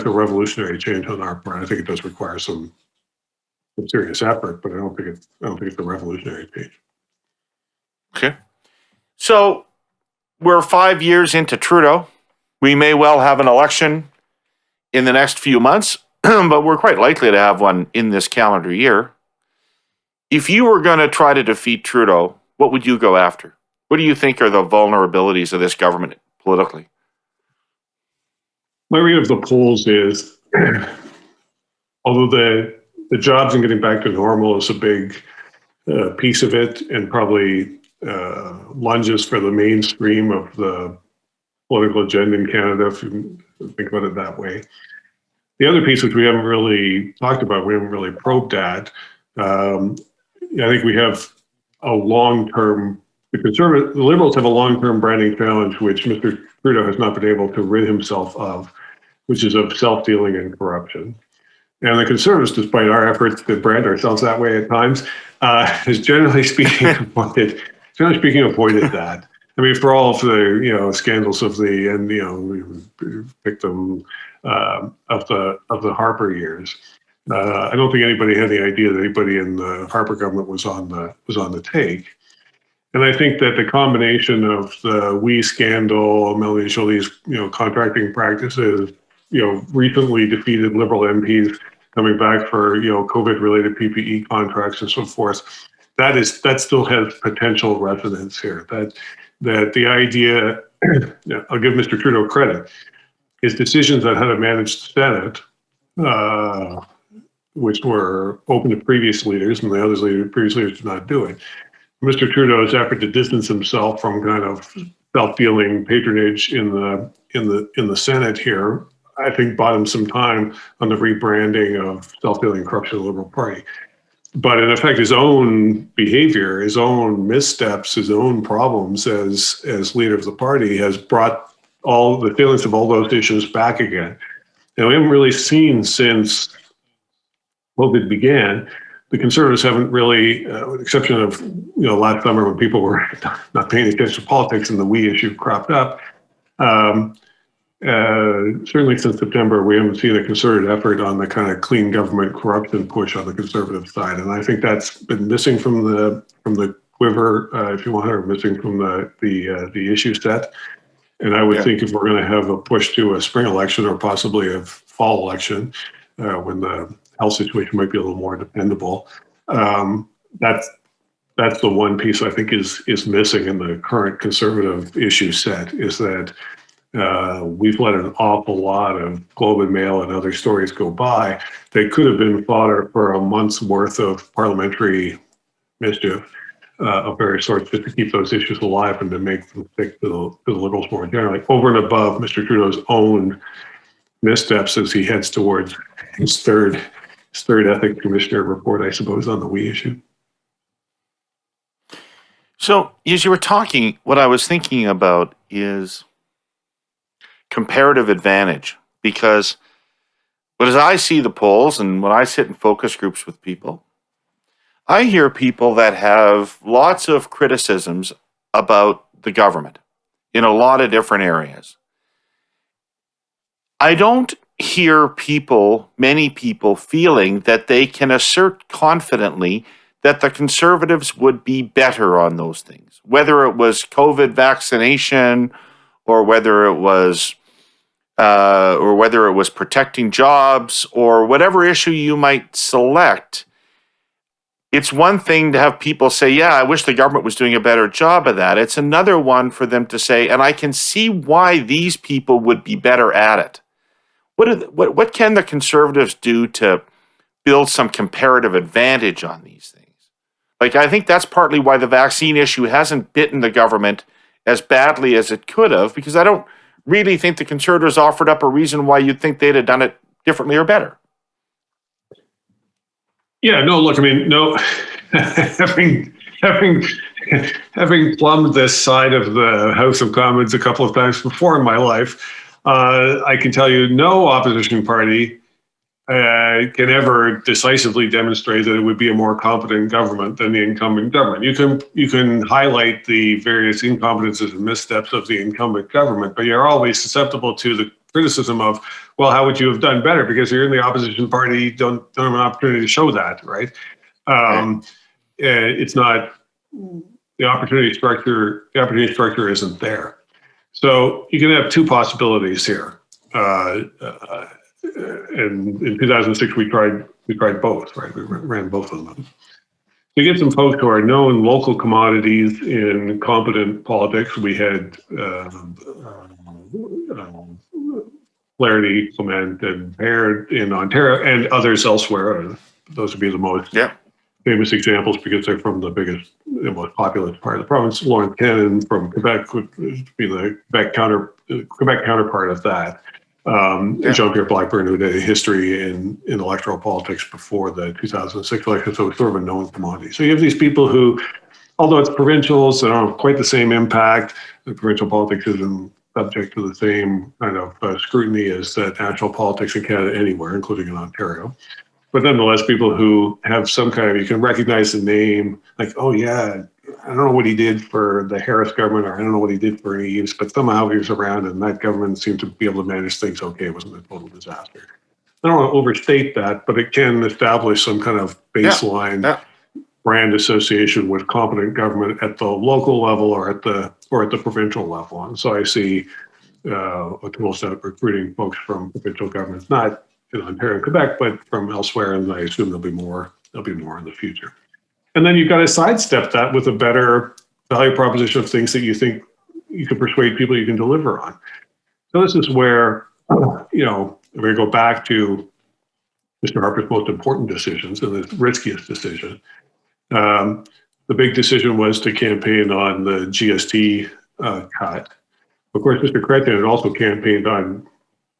revolutionary change on our part. I think it does require some serious effort, but I don't think it's a revolutionary change. Okay. So we're 5 years into Trudeau. We may well have an election in the next few months, but we're quite likely to have one in this calendar year. If you were going to try to defeat Trudeau, what would you go after? What do you think are the vulnerabilities of this government politically? My read of the polls is, although the jobs and getting back to normal is a big piece of it, and probably lunges for the mainstream of the political agenda in Canada, if you think about it that way. The other piece, which we haven't really talked about, we haven't really probed at, I think we have a long-term, the Liberals have a long-term branding challenge, which Mr. Trudeau has not been able to rid himself of, which is of self-dealing and corruption. And the Conservatives, despite our efforts to brand ourselves that way at times, has generally speaking avoided that. I mean, for all of the scandals of the victim of the Harper years, I don't think anybody had the idea that anybody in the Harper government was on the take. And I think that the combination of the WE scandal, Melanie Joly's contracting practices, recently defeated Liberal MPs coming back for COVID-related PPE contracts and so forth, that still has potential resonance here. That the idea, I'll give Mr. Trudeau credit, his decisions on how to manage the Senate, which were open to previous leaders, and the previous leaders did not do it. Mr. Trudeau's effort to distance himself from kind of self-dealing patronage in the Senate here, I think, bought him some time on the rebranding of self-dealing corruption of the Liberal Party. But in effect, his own behavior, his own missteps, his own problems as leader of the party has brought all the feelings of all those issues back again. And we haven't really seen since COVID began. The Conservatives haven't really, with the exception of last summer when people were not paying attention to politics and the WE issue cropped up. Certainly since September, we haven't seen a concerted effort on the kind of clean government corruption push on the Conservative side, and I think that's been missing from the quiver, if you want, or missing from the issue set. And I would think if we're going to have a push to a spring election or possibly a fall election, when the health situation might be a little more dependable, that's the one piece I think is missing in the current Conservative issue set, is that we've let an awful lot of Globe and Mail and other stories go by. They could have been fodder for a month's worth of parliamentary mischief of various sorts, just to keep those issues alive and to make them stick to the Liberals more generally, over and above Mr. Trudeau's own missteps as he heads towards his third ethics commissioner report, I suppose, on the WE issue. So as you were talking, what I was thinking about is comparative advantage, because as I see the polls and when I sit in focus groups with people, I hear people that have lots of criticisms about the government in a lot of different areas. I don't hear many people feeling that they can assert confidently that the Conservatives would be better on those things, whether it was COVID vaccination or whether it was protecting jobs or whatever issue you might select. It's one thing to have people say, yeah, I wish the government was doing a better job of that. It's another one for them to say, and I can see why these people would be better at it. What can the Conservatives do to build some comparative advantage on these things? Like, I think that's partly why the vaccine issue hasn't bitten the government as badly as it could have, because I don't really think the Conservatives offered up a reason why you'd think they'd have done it differently or better. Yeah, no, look, I mean, no, having plumbed this side of the House of Commons a couple of times before in my life, I can tell you no opposition party can ever decisively demonstrate that it would be a more competent government than the incumbent government. You can highlight the various incompetences and missteps of the incumbent government, but you're always susceptible to the criticism of, well, how would you have done better? Because you're in the opposition party, you don't have an opportunity to show that, right? It's not the opportunity structure. The opportunity structure isn't there. So you can have two possibilities here. And in 2006, we tried both, right? We ran both of them. To get some folks who are known local commodities in competent politics, we had Flaherty, Clement, and Baird in Ontario, and others elsewhere. Those would be the most famous examples because they're from the biggest, the most populous part of the province. Lawrence Cannon from Quebec would be the Quebec counterpart of that. Jean-Pierre Blackburn, who did a history in electoral politics before the 2006 election, so it's sort of a known commodity. So you have these people who, although it's provincials, they don't have quite the same impact. The provincial politics isn't subject to the same kind of scrutiny as the national politics in Canada anywhere, including in Ontario. But nonetheless, people who have some kind of, you can recognize the name, like, oh yeah, I don't know what he did for the Harris government, or I don't know what he did for Eves, but somehow he was around and that government seemed to be able to manage things okay. It wasn't a total disaster. I don't want to overstate that, but it can establish some kind of baseline brand association with competent government at the local level or at the provincial level. And so I see O'Toole Senate recruiting folks from provincial governments, not in Ontario and Quebec, but from elsewhere, and I assume there'll be more in the future. And then you've got to sidestep that with a better value proposition of things that you think you can persuade people you can deliver on. So this is where, you know, we go back to Mr. Harper's most important decisions and the riskiest decision. The big decision was to campaign on the GST cut. Of course, Mr. Creighton had also campaigned on,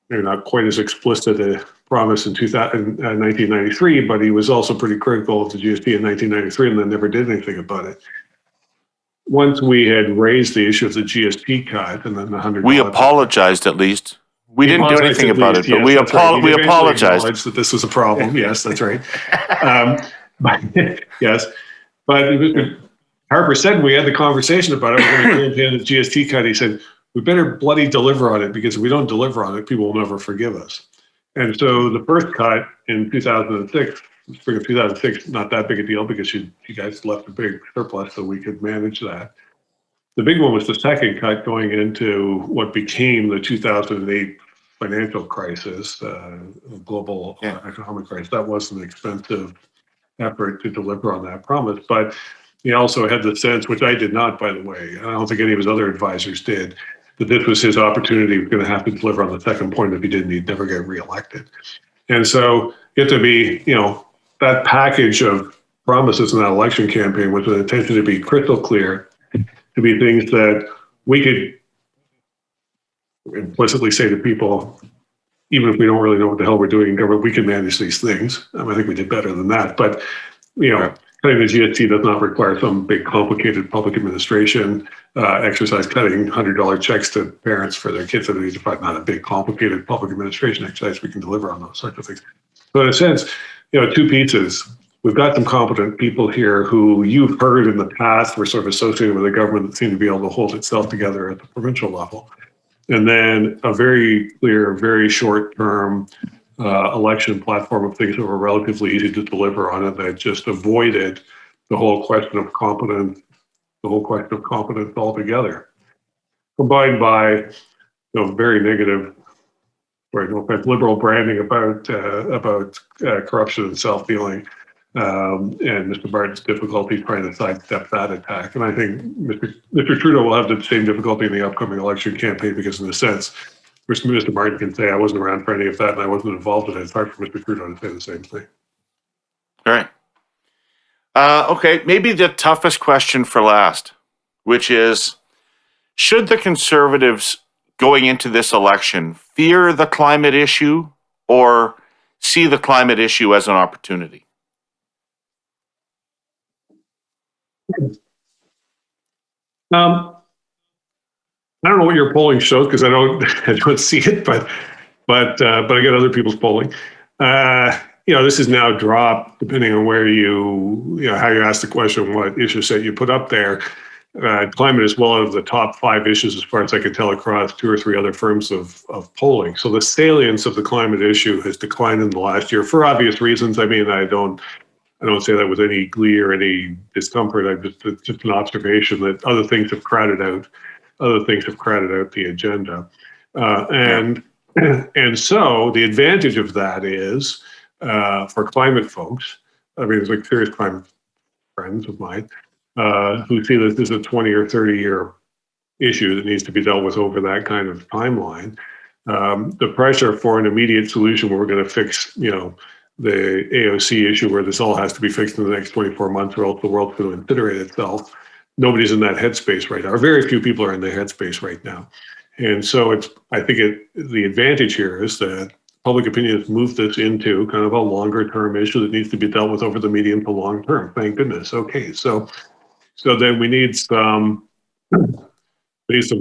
not quite as explicit a promise in 1993, but he was also pretty critical of the GST in 1993 and then never did anything about it. Once we had raised the issue of the GST cut and then the $100. We apologized at least. We didn't do anything about it, but we apologized that this was a problem. Yes, that's right. But Mr. Harper said when we had the conversation about it, we're going to campaign the GST cut. He said, we better bloody deliver on it, because if we don't deliver on it, people will never forgive us. And so the first cut in 2006, spring of 2006, not that big a deal because you guys left a big surplus so we could manage that. The big one was the second cut going into what became the 2008 financial crisis, global economic crisis. That was an expensive effort to deliver on that promise. But he also had the sense, which I did not, by the way, I don't think any of his other advisors did, that this was his opportunity. He was going to have to deliver on the second point. If he didn't, he'd never get reelected. And so you have to be, that package of promises in that election campaign with an intention to be crystal clear, to be things that we could implicitly say to people, even if we don't really know what the hell we're doing in government, we can manage these things. I think we did better than that. But, cutting the GST does not require some big complicated public administration exercise. Cutting $100 checks to parents for their kids at age of 5, not a big complicated public administration exercise. We can deliver on those sorts of things. So in a sense, two pieces. We've got some competent people here who you've heard in the past were sort of associated with a government that seemed to be able to hold itself together at the provincial level. And then a very clear, very short-term election platform of things that were relatively easy to deliver on, and that just avoided the whole question of competence altogether, combined by very negative, liberal branding about corruption and self-dealing, and Mr. Martin's difficulty trying to sidestep that attack. And I think Mr. Trudeau will have the same difficulty in the upcoming election campaign, because in a sense, Mr. Martin can say, I wasn't around for any of that and I wasn't involved in it. It's hard for Mr. Trudeau to say the same thing. All right. Okay, maybe the toughest question for last, which is, Should the Conservatives going into this election fear the climate issue or see the climate issue as an opportunity? I don't know what your polling shows because I don't see it, but I get other people's polling. This is now dropped depending on where how you ask the question, what issue set you put up there. Climate is well out of the top 5 issues as far as I can tell across 2 or 3 other firms of polling. So the salience of the climate issue has declined in the last year for obvious reasons. I mean, I don't say that with any glee or any discomfort. It's just an observation that other things have crowded out the agenda, and so the advantage of that is for climate folks. I mean, there's like serious climate friends of mine who see this as a 20 or 30 year issue that needs to be dealt with over that kind of timeline. The pressure for an immediate solution where we're going to fix, the AOC issue where this all has to be fixed in the next 24 months or else the world's going to incinerate itself. Nobody's in that headspace right now, or very few people are in the headspace right now. And so the advantage here is that public opinion has moved this into kind of a longer term issue that needs to be dealt with over the medium to long term. Thank goodness. Okay, so then we need some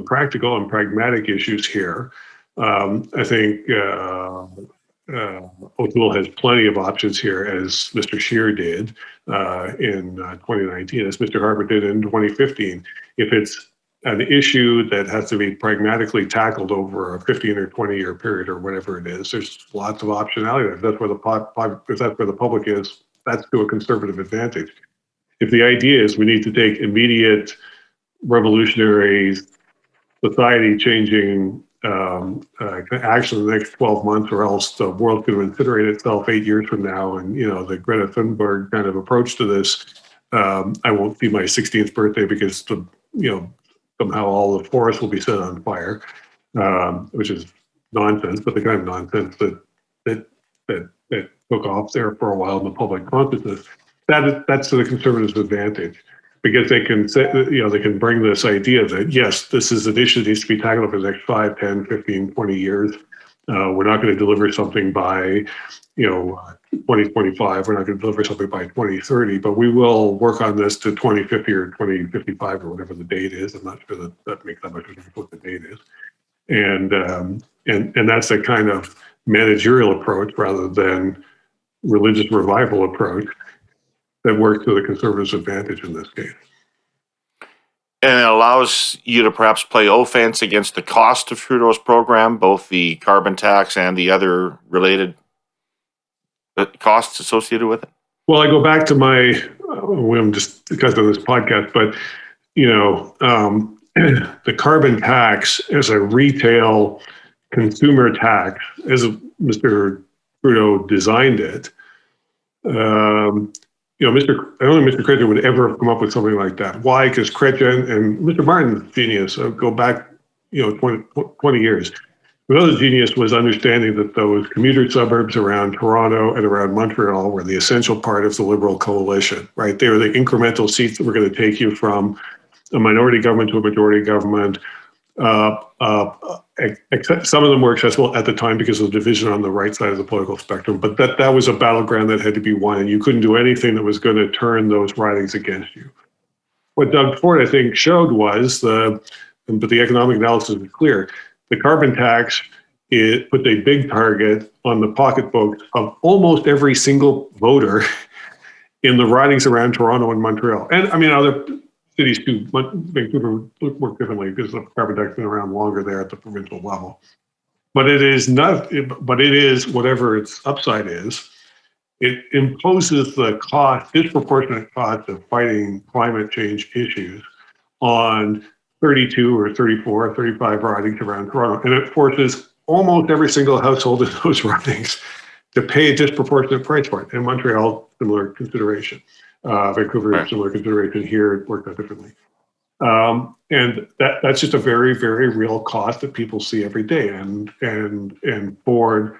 practical and pragmatic issues here. I think O'Toole has plenty of options here, as Mr. Scheer did in 2019, as Mr. Harper did in 2015. If it's an issue that has to be pragmatically tackled over a 15 or 20 year period or whatever it is, there's lots of optionality. If that's where the public is, that's to a Conservative advantage. If the idea is we need to take immediate revolutionary society-changing action in the next 12 months, or else the world's going to incinerate itself 8 years from now. And, the Greta Thunberg kind of approach to this, I won't see my 16th birthday because, somehow all the forest will be set on fire, which is nonsense, but the kind of nonsense that took off there for a while in the public consciousness, that's to the Conservatives' advantage. Because they can say, they can bring this idea that, yes, this is an issue that needs to be tackled over the next 5, 10, 15, 20 years. We're not going to deliver something by, 2025. We're not going to deliver something by 2030, but we will work on this to 2050 or 2055 or whatever the date is. I'm not sure that makes that much difference what the date is. And that's a kind of managerial approach rather than religious revival approach that works to the Conservatives' advantage in this case. And it allows you to perhaps play offense against the cost of Trudeau's program, both the carbon tax and the other related costs associated with it? Well, I go back to I'm just because of this podcast, but, the carbon tax as a retail consumer tax, as Mr. Trudeau designed it, only Mr. Chrétien would ever have come up with something like that. Why? Because Chrétien and Mr. Martin's genius, go back, 20 years. Another genius was understanding that those commuter suburbs around Toronto and around Montreal were the essential part of the Liberal coalition, right? They were the incremental seats that were going to take you from a minority government to a majority government. Some of them were accessible at the time because of the division on the right side of the political spectrum, but that was a battleground that had to be won, and you couldn't do anything that was going to turn those ridings against you. What Doug Ford, I think, showed was but the economic analysis is clear. The carbon tax, it put a big target on the pocketbooks of almost every single voter in the ridings around Toronto and Montreal. And I mean, other cities too. Vancouver work differently because the carbon tax has been around longer there at the provincial level. But it is whatever its upside is, it imposes the disproportionate cost of fighting climate change issues on 32 or 34 or 35 ridings around Toronto. And it forces almost every single household in those ridings to pay a disproportionate price for it. In Montreal, similar consideration. Vancouver, right. Similar consideration. Here, it worked out differently. And that's just a very, very real cost that people see every day. And Ford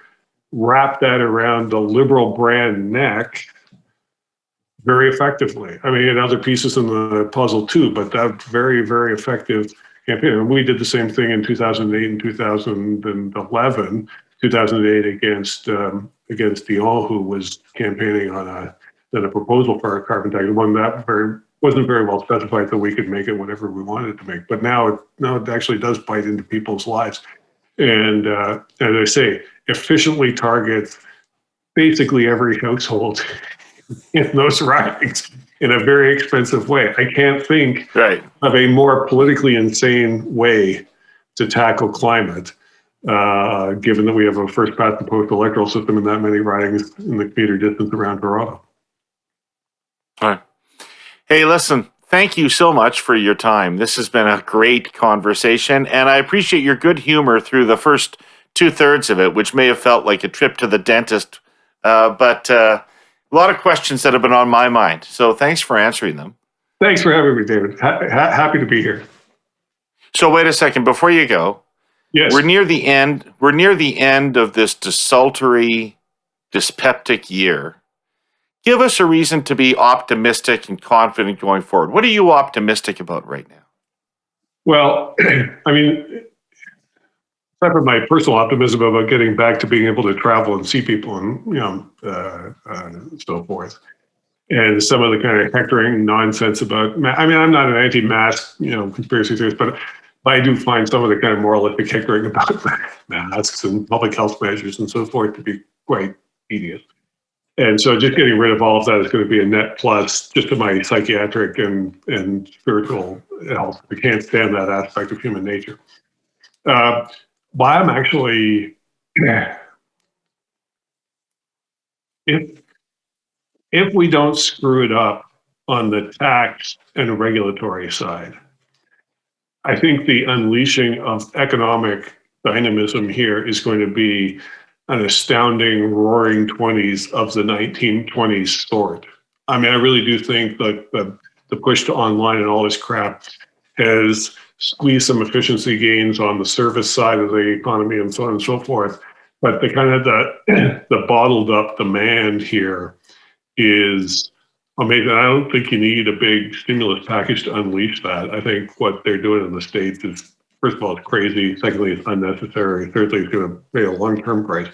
wrapped that around the Liberal brand neck very effectively. I mean, and other pieces in the puzzle too, but that very, very effective campaign. And we did the same thing in 2008 and 2011. 2008 against Dion, who was campaigning on a proposal for a carbon tax, one that wasn't very well specified, so we could make it whatever we wanted to make. But now it actually does bite into people's lives, and as I say, efficiently targets basically every household in those ridings in a very expensive way. I can't think of a more politically insane way to tackle climate, given that we have a first past the post electoral system in that many ridings in the commuter distance around Toronto. All right. Hey, listen, thank you so much for your time. This has been a great conversation, and I appreciate your good humor through the first 2/3 of it, which may have felt like a trip to the dentist, but a lot of questions that have been on my mind. So thanks for answering them. Thanks for having me, David. Happy to be here. So wait a second, before you go, yes, we're near the end. We're near the end of this desultory, dyspeptic year. Give us a reason to be optimistic and confident going forward. What are you optimistic about right now? Well, I mean, aside from my personal optimism about getting back to being able to travel and see people and so forth, and some of the kind of hectoring nonsense about. I mean, I'm not an anti-mask conspiracy theorist, but I do find some of the kind of moralistic hectoring about masks and public health measures and so forth to be quite tedious. And so just getting rid of all of that is going to be a net plus just to my psychiatric and spiritual health. I can't stand that aspect of human nature. Why I'm actually, if we don't screw it up on the tax and regulatory side, I think the unleashing of economic dynamism here is going to be an astounding roaring 20s of the 1920s sort. I mean, I really do think that the push to online and all this crap has squeezed some efficiency gains on the service side of the economy and so on and so forth. But the kind of the bottled up demand here is amazing. I don't think you need a big stimulus package to unleash that. I think what they're doing in the States is, first of all, it's crazy. Secondly, it's unnecessary. Thirdly, it's going to pay a long-term price.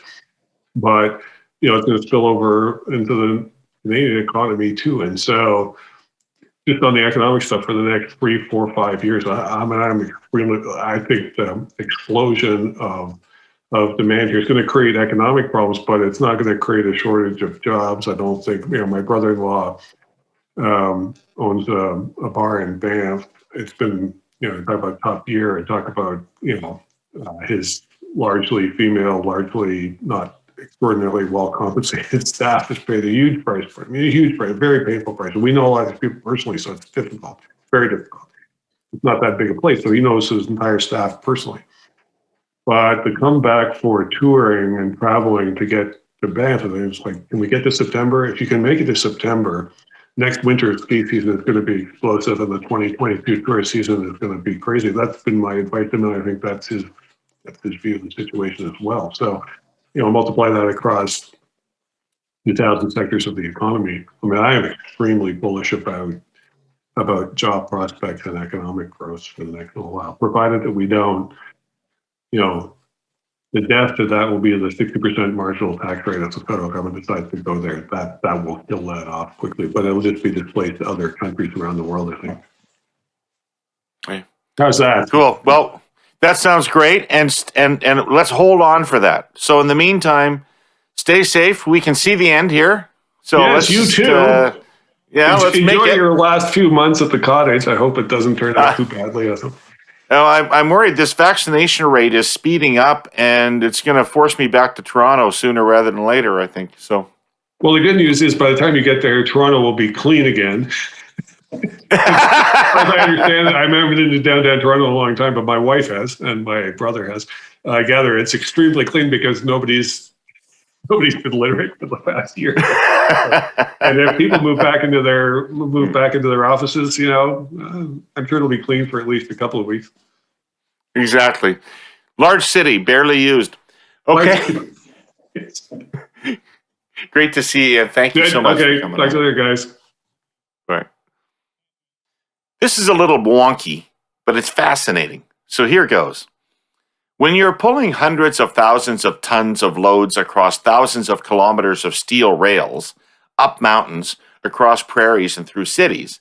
But, it's going to spill over into the Canadian economy too. And so just on the economic stuff for the next 3, 4, 5 years, I think the explosion of demand here is going to create economic problems, but it's not going to create a shortage of jobs. I don't think, my brother-in-law owns a bar in Banff. It's been, talk about top year and talk about, his largely female, largely not extraordinarily well compensated staff has paid a huge price for it. I mean, a huge price, a very painful price. And we know a lot of these people personally, so it's difficult, very difficult. It's not that big a place, so he knows his entire staff personally. But the comeback for touring and traveling to get to Banff, it's like, can we get to September? If you can make it to September, next winter ski season is going to be explosive, and the 2022 tourist season is going to be crazy. That's been my advice to him, and I think that's his view of the situation as well. So, multiply that across 2,000 sectors of the economy. I mean, I am extremely bullish about job prospects and economic growth for the next little while, provided that we don't, the death to that will be the 60% marginal tax rate if the federal government decides to go there. That will kill that off quickly, but it'll just be displaced to other countries around the world, I think. Right. How's that? Cool. Well, that sounds great, and let's hold on for that. So in the meantime, stay safe. We can see the end here. So yes, you too. Let's enjoy make it. Your last few months at the cottage. I hope it doesn't turn out too badly. I'm worried this vaccination rate is speeding up, and it's going to force me back to Toronto sooner rather than later, I think. So. Well, the good news is by the time you get there, Toronto will be clean again. As I understand it, I haven't been to downtown Toronto in a long time, but my wife has, and my brother has. I gather it's extremely clean because nobody's been littering for the past year. And if people move back into their offices, I'm sure it'll be clean for at least a couple of weeks. Exactly. Large city, barely used. Okay. Great to see you. Thank you so much for coming talk to you later, guys. Right. This is a little wonky, but it's fascinating. So here goes. When you're pulling hundreds of thousands of tons of loads across thousands of kilometers of steel rails, up mountains, across prairies, and through cities,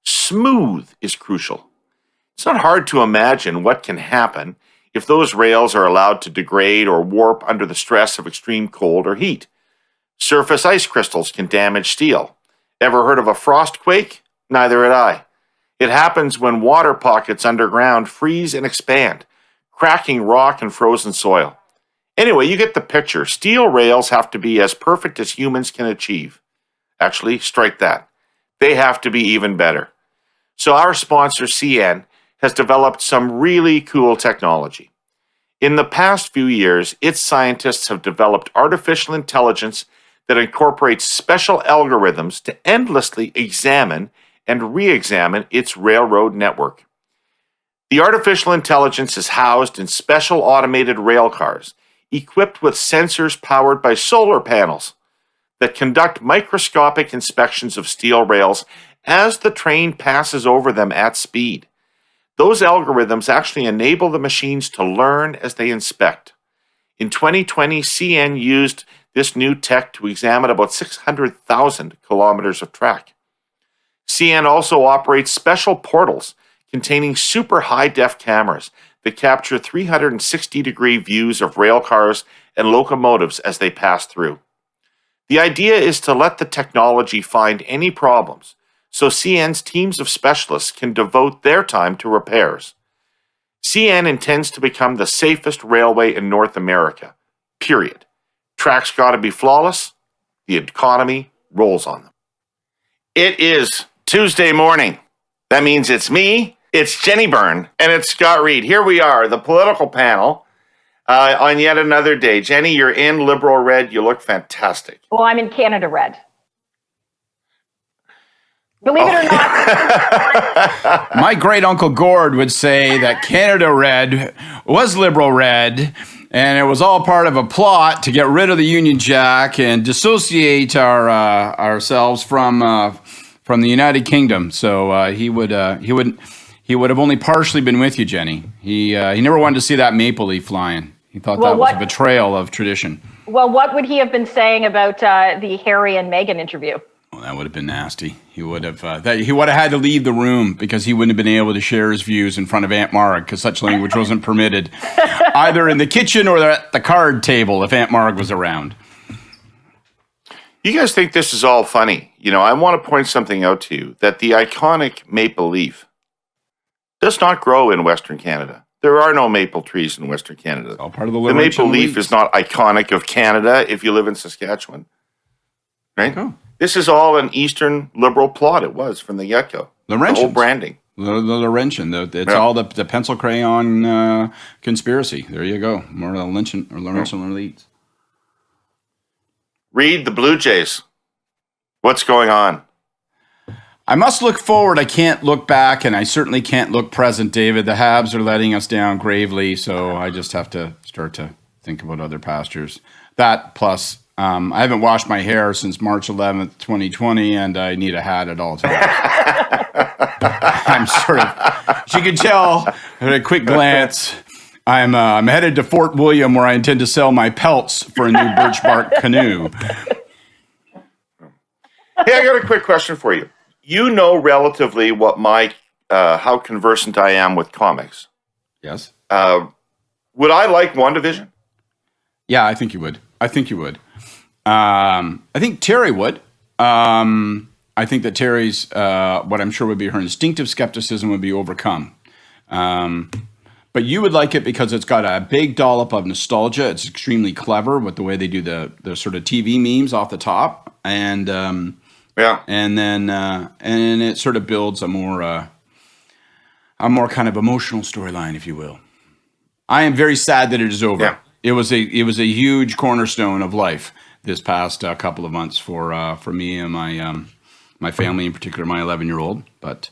smooth is crucial. It's not hard to imagine what can happen if those rails are allowed to degrade or warp under the stress of extreme cold or heat. Surface ice crystals can damage steel. Ever heard of a frost quake? Neither had I. It happens when water pockets underground freeze and expand, cracking rock and frozen soil. Anyway, you get the picture. Steel rails have to be as perfect as humans can achieve. Actually, strike that. They have to be even better. So our sponsor, CN, has developed some really cool technology. In the past few years, its scientists have developed artificial intelligence that incorporates special algorithms to endlessly examine and re-examine its railroad network. The artificial intelligence is housed in special automated rail cars, equipped with sensors powered by solar panels that conduct microscopic inspections of steel rails as the train passes over them at speed. Those algorithms actually enable the machines to learn as they inspect. In 2020, CN used this new tech to examine about 600,000 kilometers of track. CN also operates special portals containing super high-def cameras that capture 360-degree views of rail cars and locomotives as they pass through. The idea is to let the technology find any problems, so CN's teams of specialists can devote their time to repairs. CN intends to become the safest railway in North America, period. Tracks gotta be flawless, the economy rolls on them. It is Tuesday morning. That means it's me, it's Jenni Byrne, and it's Scott Reid. Here we are, the political panel, on yet another day. Jenni, you're in Liberal red. You look fantastic. Well, I'm in Canada red. Believe it or not. My great uncle Gord would say that Canada red was Liberal red, and it was all part of a plot to get rid of the Union Jack and dissociate ourselves from the United Kingdom. So he would have only partially been with you, Jenni. He never wanted to see that maple leaf flying. He thought that was a betrayal of tradition. Well, what would he have been saying about the Harry and Meghan interview? Well, that would have been nasty. He would have had to leave the room because he wouldn't have been able to share his views in front of Aunt Marg because such language wasn't permitted, either in the kitchen or at the card table if Aunt Marg was around. You guys think this is all funny? You know, I want to point something out to you, that the iconic maple leaf does not grow in Western Canada. There are no maple trees in Western Canada. All part of the maple leaf is not iconic of Canada if you live in Saskatchewan. Right? Oh. This is all an Eastern Liberal plot. It was from the get-go. The whole branding. The Laurentian. It's all the pencil crayon conspiracy. There you go. More Laurentian elites. Read the Blue Jays. What's going on? I must look forward. I can't look back, and I certainly can't look present, David. The Habs are letting us down gravely, so I just have to start to think about other pastures. That plus, I haven't washed my hair since March 11th, 2020, and I need a hat at all times. I'm sort of, as you can tell at a quick glance, I'm headed to Fort William where I intend to sell my pelts for a new birch bark canoe. Hey, I got a quick question for you. You know relatively what how conversant I am with comics. Yes. Would I like WandaVision? Yeah, I think you would. I think Terry would. I think that Terry's, what I'm sure would be her instinctive skepticism would be overcome. But you would like it because it's got a big dollop of nostalgia. It's extremely clever with the way they do the sort of TV memes off the top. And and then it sort of builds a more kind of emotional storyline, if you will. I am very sad that it is over. Yeah. It was a huge cornerstone of life this past couple of months for me and my family, in particular my 11-year-old. But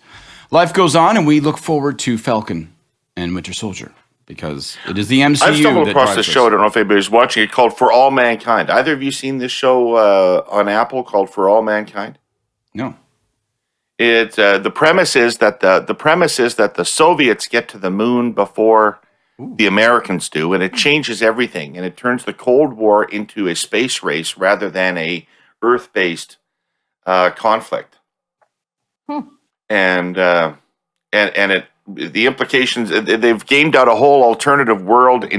life goes on, and we look forward to Falcon and Winter Soldier because it is the MCU. I've stumbled across this show. I don't know if anybody's watching it, called For All Mankind. Either of you seen this show on Apple called For All Mankind? No. The premise is that the Soviets get to the moon before the Americans do, and it changes everything, and it turns the Cold War into a space race rather than a Earth-based conflict. And the implications, they've gamed out a whole alternative world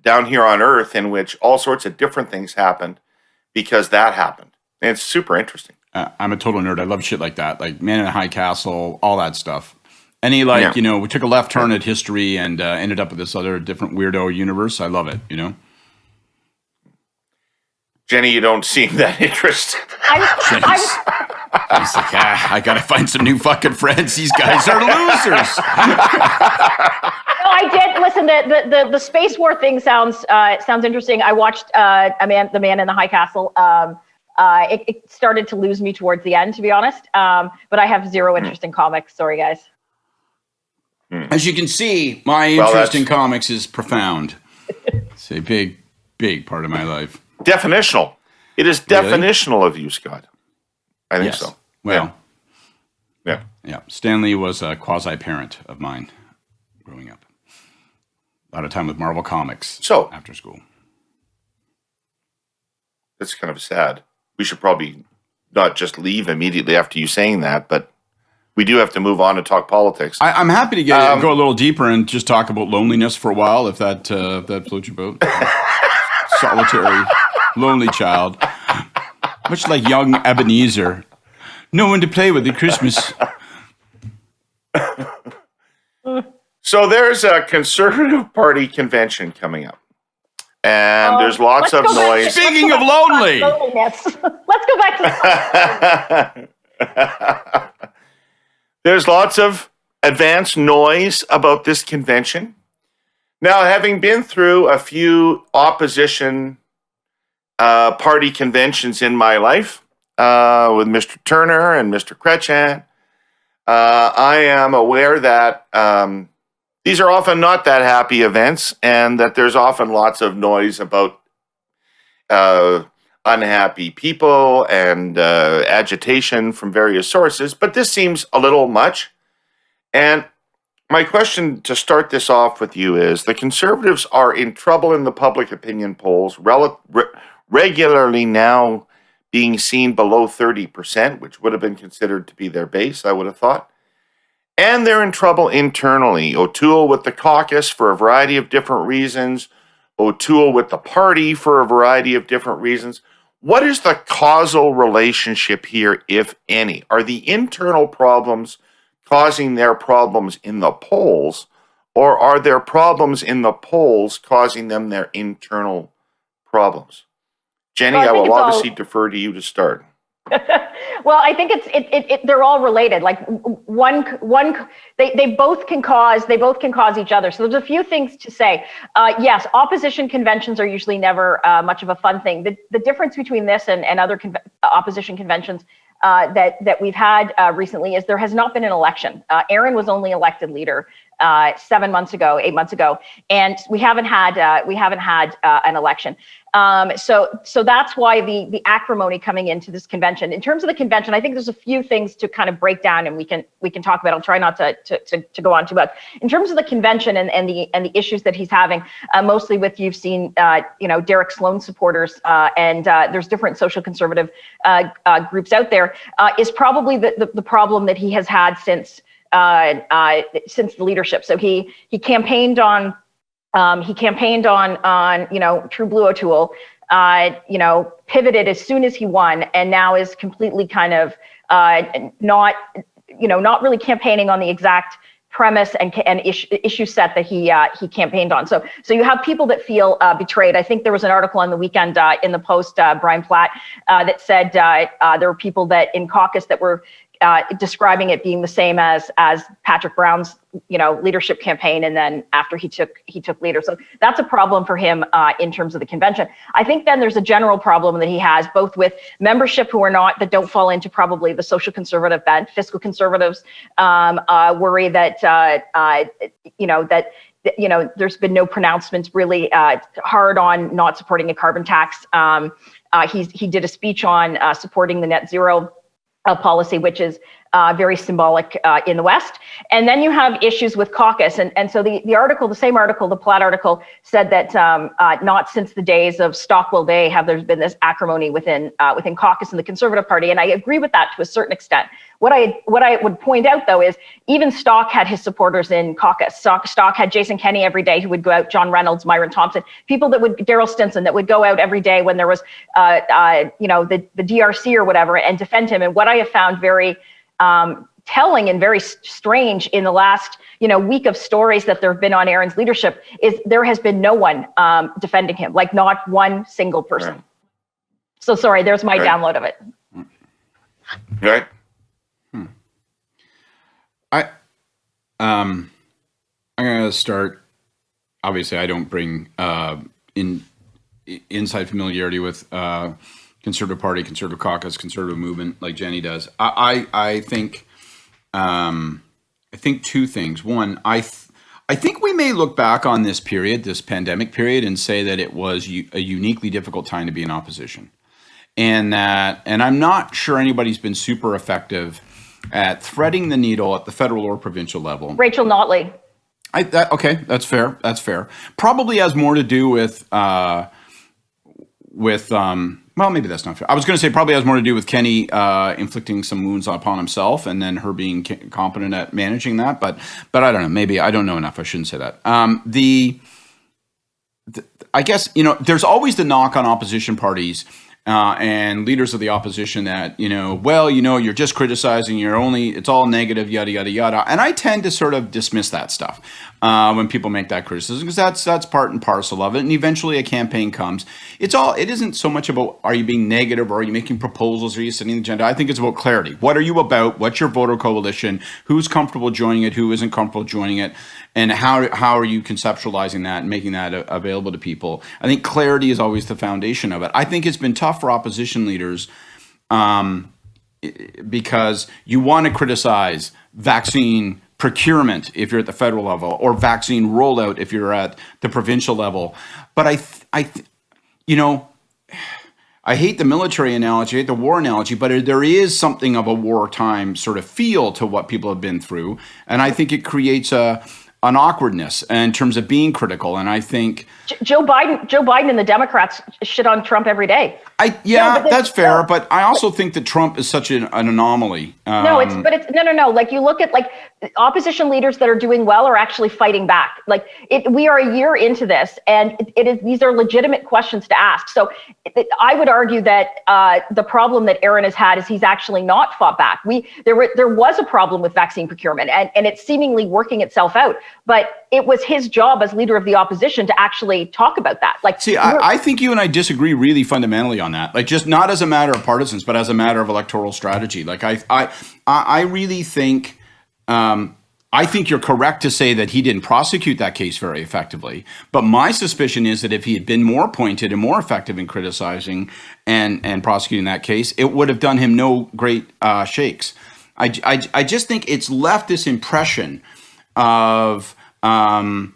down here on Earth in which all sorts of different things happened because that happened. And it's super interesting. I'm a total nerd. I love shit like that, like Man in the High Castle, all that stuff. Any we took a left turn at history and ended up with this other different weirdo universe. I love it, Jenny, you don't seem that interested. He's like, I gotta find some new fucking friends. These guys are losers. No, I did listen. The space war thing sounds interesting. I watched The Man in the High Castle. It started to lose me towards the end, to be honest. But I have zero interest in comics. Sorry, guys. As you can see, my interest in comics is profound. It's a big, big part of my life. Definitional. It is definitional of you, Scott. I think so. Well, yeah. Stanley was a quasi-parent of mine growing up. A lot of time with Marvel Comics after school. That's kind of sad. We should probably not just leave immediately after you saying that, but we do have to move on and talk politics. I'm happy to go a little deeper and just talk about loneliness for a while, if that floats your boat. Solitary, lonely child. Much like young Ebenezer. No one to play with at Christmas. So there's a Conservative Party convention coming up. And there's lots of noise. Speaking of lonely. Let's go back to There's lots of advanced noise about this convention. Now, having been through a few opposition party conventions in my life with Mr. Turner and Mr. Chrétien, I am aware that these are often not that happy events and that there's often lots of noise about unhappy people and agitation from various sources, but this seems a little much. And my question to start this off with you is, the Conservatives are in trouble in the public opinion polls, regularly now being seen below 30%, which would have been considered to be their base, I would have thought. And they're in trouble internally. O'Toole with the caucus for a variety of different reasons. O'Toole with the party for a variety of different reasons. What is the causal relationship here, if any? Are the internal problems causing their problems in the polls, or are their problems in the polls causing them their internal problems? Jenny, I will obviously defer to you to start. Well, I think they're all related. Like they both can cause each other. So there's a few things to say. Yes, opposition conventions are usually never much of a fun thing. The difference between this and other opposition conventions that we've had recently is there has not been an election. Erin was only elected leader 8 months ago, and we haven't had an election. So that's why the acrimony coming into this convention. In terms of the convention, I think there's a few things to kind of break down, and we can talk about. I'll try not to go on too much. In terms of the convention and the issues that he's having, mostly with, you've seen Derek Sloan supporters, and there's different social conservative groups out there, is probably the problem that he has had since the leadership. So he campaigned on True Blue O'Toole, pivoted as soon as he won, and now is completely kind of not really campaigning on the exact premise and issue set that he campaigned on. So you have people that feel betrayed. I think there was an article on the weekend in the Post, Brian Platt, that said there were people that in caucus that were describing it being the same as Patrick Brown's leadership campaign, and then after he took leader. So that's a problem for him in terms of the convention. I think then there's a general problem that he has both with membership that don't fall into probably the social conservative bent. Fiscal conservatives worry that there's been no pronouncements really hard on not supporting a carbon tax. He did a speech on supporting the net zero policy, which is very symbolic in the West. And then you have issues with caucus. And so the article, the same article, the Platt article, said that not since the days of Stockwell Day have there been this acrimony within caucus in the Conservative Party. And I agree with that to a certain extent. What I would point out, though, is even Stock had his supporters in caucus. Stock had Jason Kenney every day who would go out, John Reynolds, Myron Thompson, people that would, Daryl Stinson, that would go out every day when there was, the DRC or whatever, and defend him. And what I have found very telling and very strange in the last, week of stories that there have been on Erin's leadership is there has been no one defending him, like not one single person. Right. So sorry, there's my download of it. Right. I'm going to start. Obviously, I don't bring inside familiarity with Conservative Party, Conservative Caucus, Conservative Movement like Jenni does. I think two things. One, I think we may look back on this period, this pandemic period, and say that it was a uniquely difficult time to be in opposition, and I'm not sure anybody's been super effective at threading the needle at the federal or provincial level. Rachel Notley. Okay, that's fair. That's fair. Probably has more to do with well, maybe that's not fair. I was going to say probably has more to do with Kenney inflicting some wounds upon himself, and then her being competent at managing that. But I don't know. Maybe I don't know enough. I shouldn't say that. I guess there's always the knock on opposition parties. And leaders of the opposition that, you're just criticizing, it's all negative, yada, yada, yada. And I tend to sort of dismiss that stuff when people make that criticism, because that's part and parcel of it. And eventually a campaign comes. It isn't so much about, are you being negative, or are you making proposals, or are you setting the agenda? I think it's about clarity. What are you about? What's your voter coalition? Who's comfortable joining it? Who isn't comfortable joining it? And how are you conceptualizing that and making that available to people? I think clarity is always the foundation of it. I think it's been tough for opposition leaders because you want to criticize vaccine procurement if you're at the federal level, or vaccine rollout if you're at the provincial level. But I hate the military analogy, I hate the war analogy, but there is something of a wartime sort of feel to what people have been through. And I think it creates an awkwardness in terms of being critical. And I think Joe Biden and the Democrats shit on Trump every day. That's fair. But I also think that Trump is such an anomaly. No. Like you look at opposition leaders that are doing well are actually fighting back. We are a year into this, and these are legitimate questions to ask. So I would argue that the problem that Erin has had is he's actually not fought back. There was a problem with vaccine procurement, and it's seemingly working itself out. But it was his job as leader of the opposition to actually talk about that. I think you and I disagree really fundamentally on that. Just not as a matter of partisans, but as a matter of electoral strategy. I really think. I think you're correct to say that he didn't prosecute that case very effectively. But my suspicion is that if he had been more pointed and more effective in criticizing and prosecuting that case, it would have done him no great shakes. I just think it's left this impression of that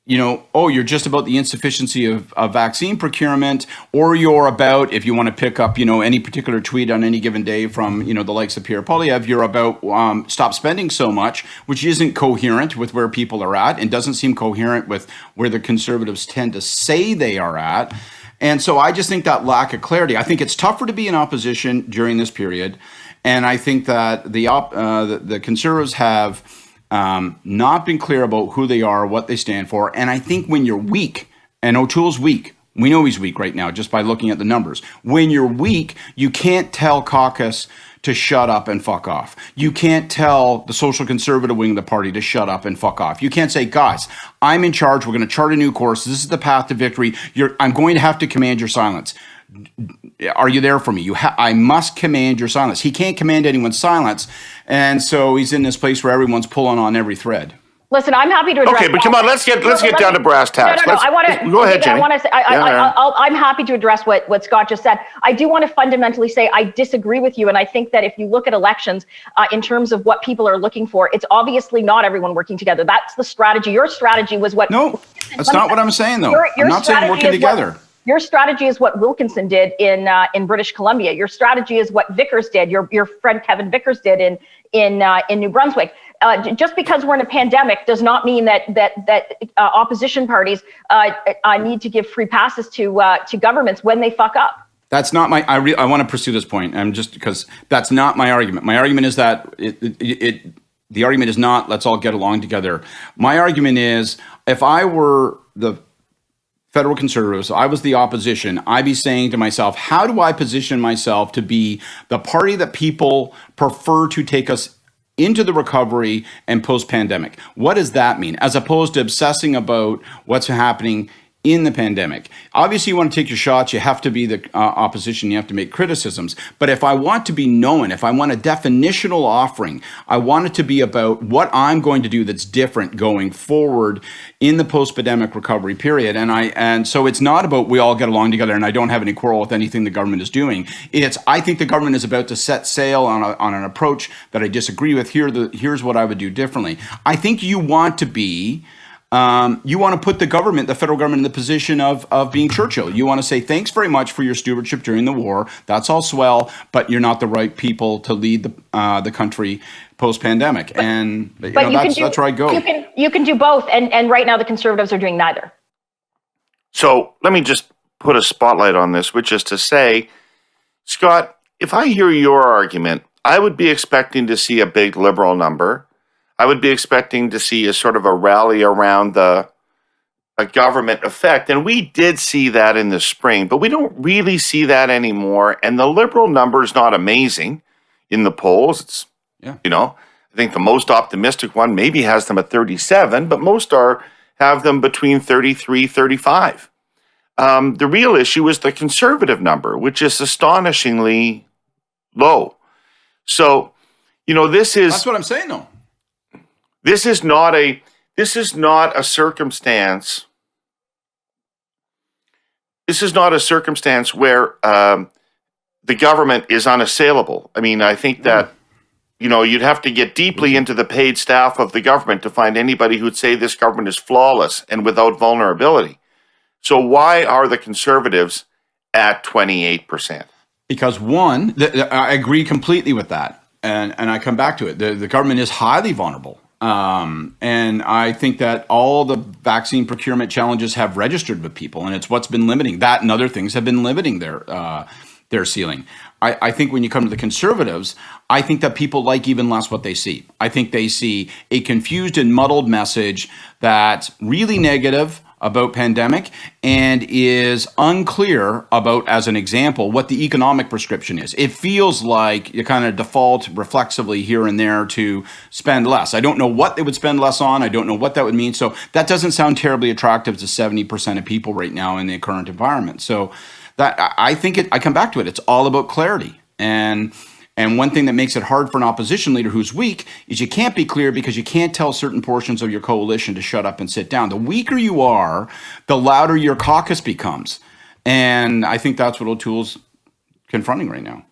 you're just about the insufficiency of vaccine procurement, or you're about, if you want to pick up, any particular tweet on any given day from, the likes of Pierre Poilievre, you're about stop spending so much, which isn't coherent with where people are at and doesn't seem coherent with where the Conservatives tend to say they are at. And so I just think that lack of clarity, I think it's tougher to be in opposition during this period. And I think that the Conservatives have not been clear about who they are, what they stand for. And I think when you're weak, and O'Toole's weak, we know he's weak right now just by looking at the numbers. When you're weak, you can't tell caucus to shut up and fuck off. You can't tell the social conservative wing of the party to shut up and fuck off. You can't say, guys, I'm in charge. We're going to chart a new course. This is the path to victory. I'm going to have to command your silence. Are you there for me? I must command your silence. He can't command anyone's silence. And so he's in this place where everyone's pulling on every thread. Listen, I'm happy to address. Okay, but come on, let's get down to brass tacks. No. I want to go ahead, Jenni. I want to say I'm happy to address what Scott just said. I do want to fundamentally say I disagree with you, and I think that if you look at elections in terms of what people are looking for, it's obviously not everyone working together. That's the strategy. Your strategy was what? No, that's not what I'm saying, though. I'm not saying working together. Your strategy is what Wilkinson did in British Columbia. Your strategy is what Vickers did. Your friend Kevin Vickers did in New Brunswick. Just because we're in a pandemic does not mean that opposition parties need to give free passes to governments when they fuck up. That's not my. I want to pursue this point, and just because that's not my argument. My argument is that the argument is not let's all get along together. My argument is if I were the federal conservatives, I was the opposition, I'd be saying to myself, how do I position myself to be the party that people prefer to take us into the recovery and post-pandemic? What does that mean? As opposed to obsessing about what's happening in the pandemic. Obviously, you want to take your shots. You have to be the opposition. You have to make criticisms. But if I want to be known, if I want a definitional offering, I want it to be about what I'm going to do that's different going forward in the post-pandemic recovery period. And so it's not about we all get along together and I don't have any quarrel with anything the government is doing. It's I think the government is about to set sail on an approach that I disagree with. Here's what I would do differently. I think you want to be you want to put the government, the federal government, in the position of being Churchill. You want to say, thanks very much for your stewardship during the war. That's all swell, but you're not the right people to lead the country post-pandemic. And that's where I go. You can do both, and right now the Conservatives are doing neither. So let me just put a spotlight on this, which is to say, Scott, if I hear your argument, I would be expecting to see a big Liberal number. I would be expecting to see a sort of a rally around a government effect. And we did see that in the spring, but we don't really see that anymore. And the Liberal number is not amazing in the polls. It's, I think the most optimistic one maybe has them at 37, but most have them between 33, 35. The real issue is the Conservative number, which is astonishingly low. So, this is... That's what I'm saying, though. This is not a circumstance. This is not a circumstance where the government is unassailable. I mean, I think that you'd have to get deeply into the paid staff of the government to find anybody who'd say this government is flawless and without vulnerability. So why are the Conservatives at 28%? Because one, I agree completely with that, and I come back to it. The government is highly vulnerable. And I think that all the vaccine procurement challenges have registered with people, and it's what's been limiting that, and other things have been limiting their ceiling. I think when you come to the Conservatives, I think that people like even less what they see. I think they see a confused and muddled message that's really negative about pandemic and is unclear about, as an example, what the economic prescription is. It feels like you kind of default reflexively here and there to spend less. I don't know what they would spend less on. I don't know what that would mean. So that doesn't sound terribly attractive to 70% of people right now in the current environment. So that I think I come back to it. It's all about clarity. And one thing that makes it hard for an opposition leader who's weak is you can't be clear because you can't tell certain portions of your coalition to shut up and sit down. The weaker you are, the louder your caucus becomes. And I think that's what O'Toole's confronting right now.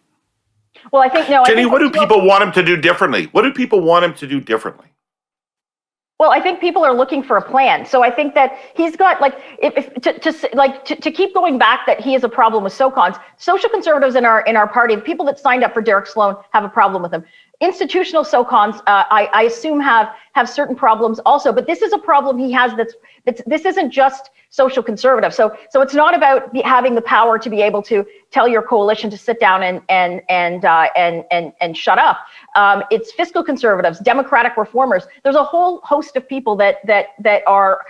Well, I think, no. Jenni, what do people want him to do differently? What do people want him to do differently? Well, I think people are looking for a plan. So I think that he's got to keep going back that he has a problem with SOCONs. Social conservatives in our party, the people that signed up for Derek Sloan, have a problem with him. Institutional SOCONs, I assume have certain problems also, but this is a problem he has. This isn't just social conservative. So it's not about having the power to be able to tell your coalition to sit down and shut up. It's fiscal conservatives, democratic reformers. There's a whole host of people that are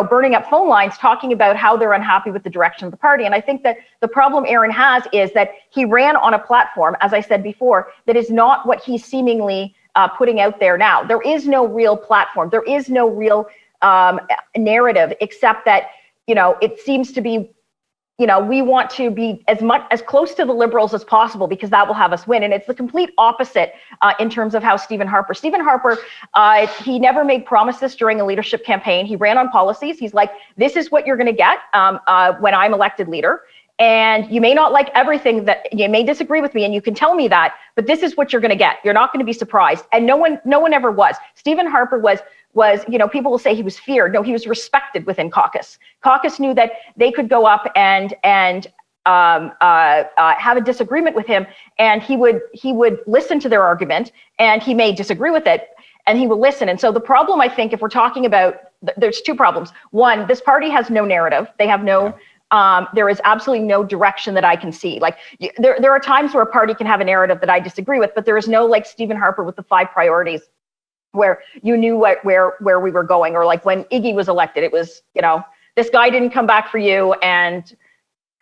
burning up phone lines talking about how they're unhappy with the direction of the party. And I think that the problem Erin has is that he ran on a platform, as I said before, that is not what he's seemingly putting out there now. There is no real platform. There is no real narrative, except that it seems to be, we want to be as close to the Liberals as possible because that will have us win. And it's the complete opposite in terms of how Stephen Harper, he never made promises during a leadership campaign. He ran on policies. He's like, this is what you're going to get when I'm elected leader. And you may not like everything that you may disagree with me, and you can tell me that, but this is what you're going to get. You're not going to be surprised. And no one ever was. Stephen Harper was was, people will say he was feared. No, he was respected within caucus. Caucus knew that they could go up and have a disagreement with him, and he would listen to their argument, and he may disagree with it, and he will listen. And so the problem, I think, if we're talking about, there's two problems. One, this party has no narrative. They have no, there is absolutely no direction that I can see. Like there are times where a party can have a narrative that I disagree with, but there is no like Stephen Harper with the 5 priorities where you knew where we were going. Or like when Iggy was elected, it was, this guy didn't come back for you, and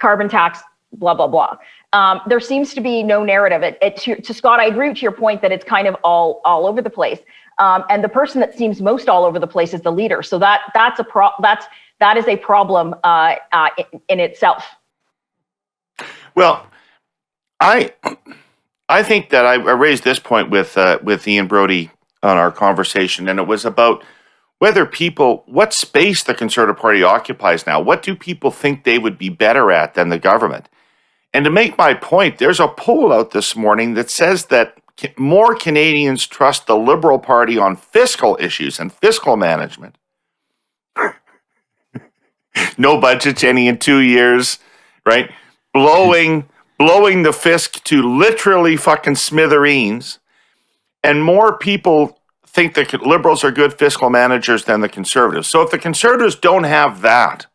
carbon tax, blah, blah, blah. There seems to be no narrative. To Scott, I agree to your point that it's kind of all over the place. And the person that seems most all over the place is the leader. So that is a problem in itself. Well, I think that I raised this point with Ian Brodie on our conversation, and it was about whether what space the Conservative Party occupies now. What do people think they would be better at than the government? And to make my point, there's a poll out this morning that says that more Canadians trust the Liberal Party on fiscal issues and fiscal management. No budget, Jenni, in 2 years, right? Blowing the fisc to literally fucking smithereens. And more people think the Liberals are good fiscal managers than the Conservatives. So if the Conservatives don't have that,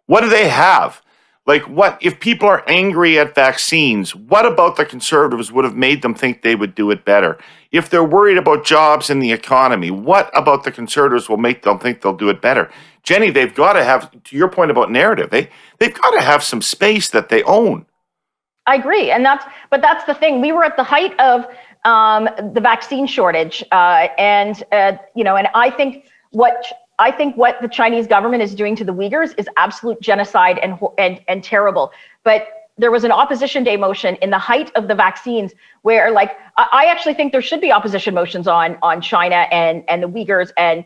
what do they have? Like, what if people are angry at vaccines? What about the Conservatives would have made them think they would do it better? If they're worried about jobs in the economy, what about the Conservatives will make them think they'll do it better? Jenni, they've got to have, to your point about narrative, they've got to have some space that they own. I agree, and that's the thing. We were at the height of the vaccine shortage, and I think what the Chinese government is doing to the Uyghurs is absolute genocide and terrible. But there was an opposition day motion in the height of the vaccines where, like, I actually think there should be opposition motions on China and the Uyghurs and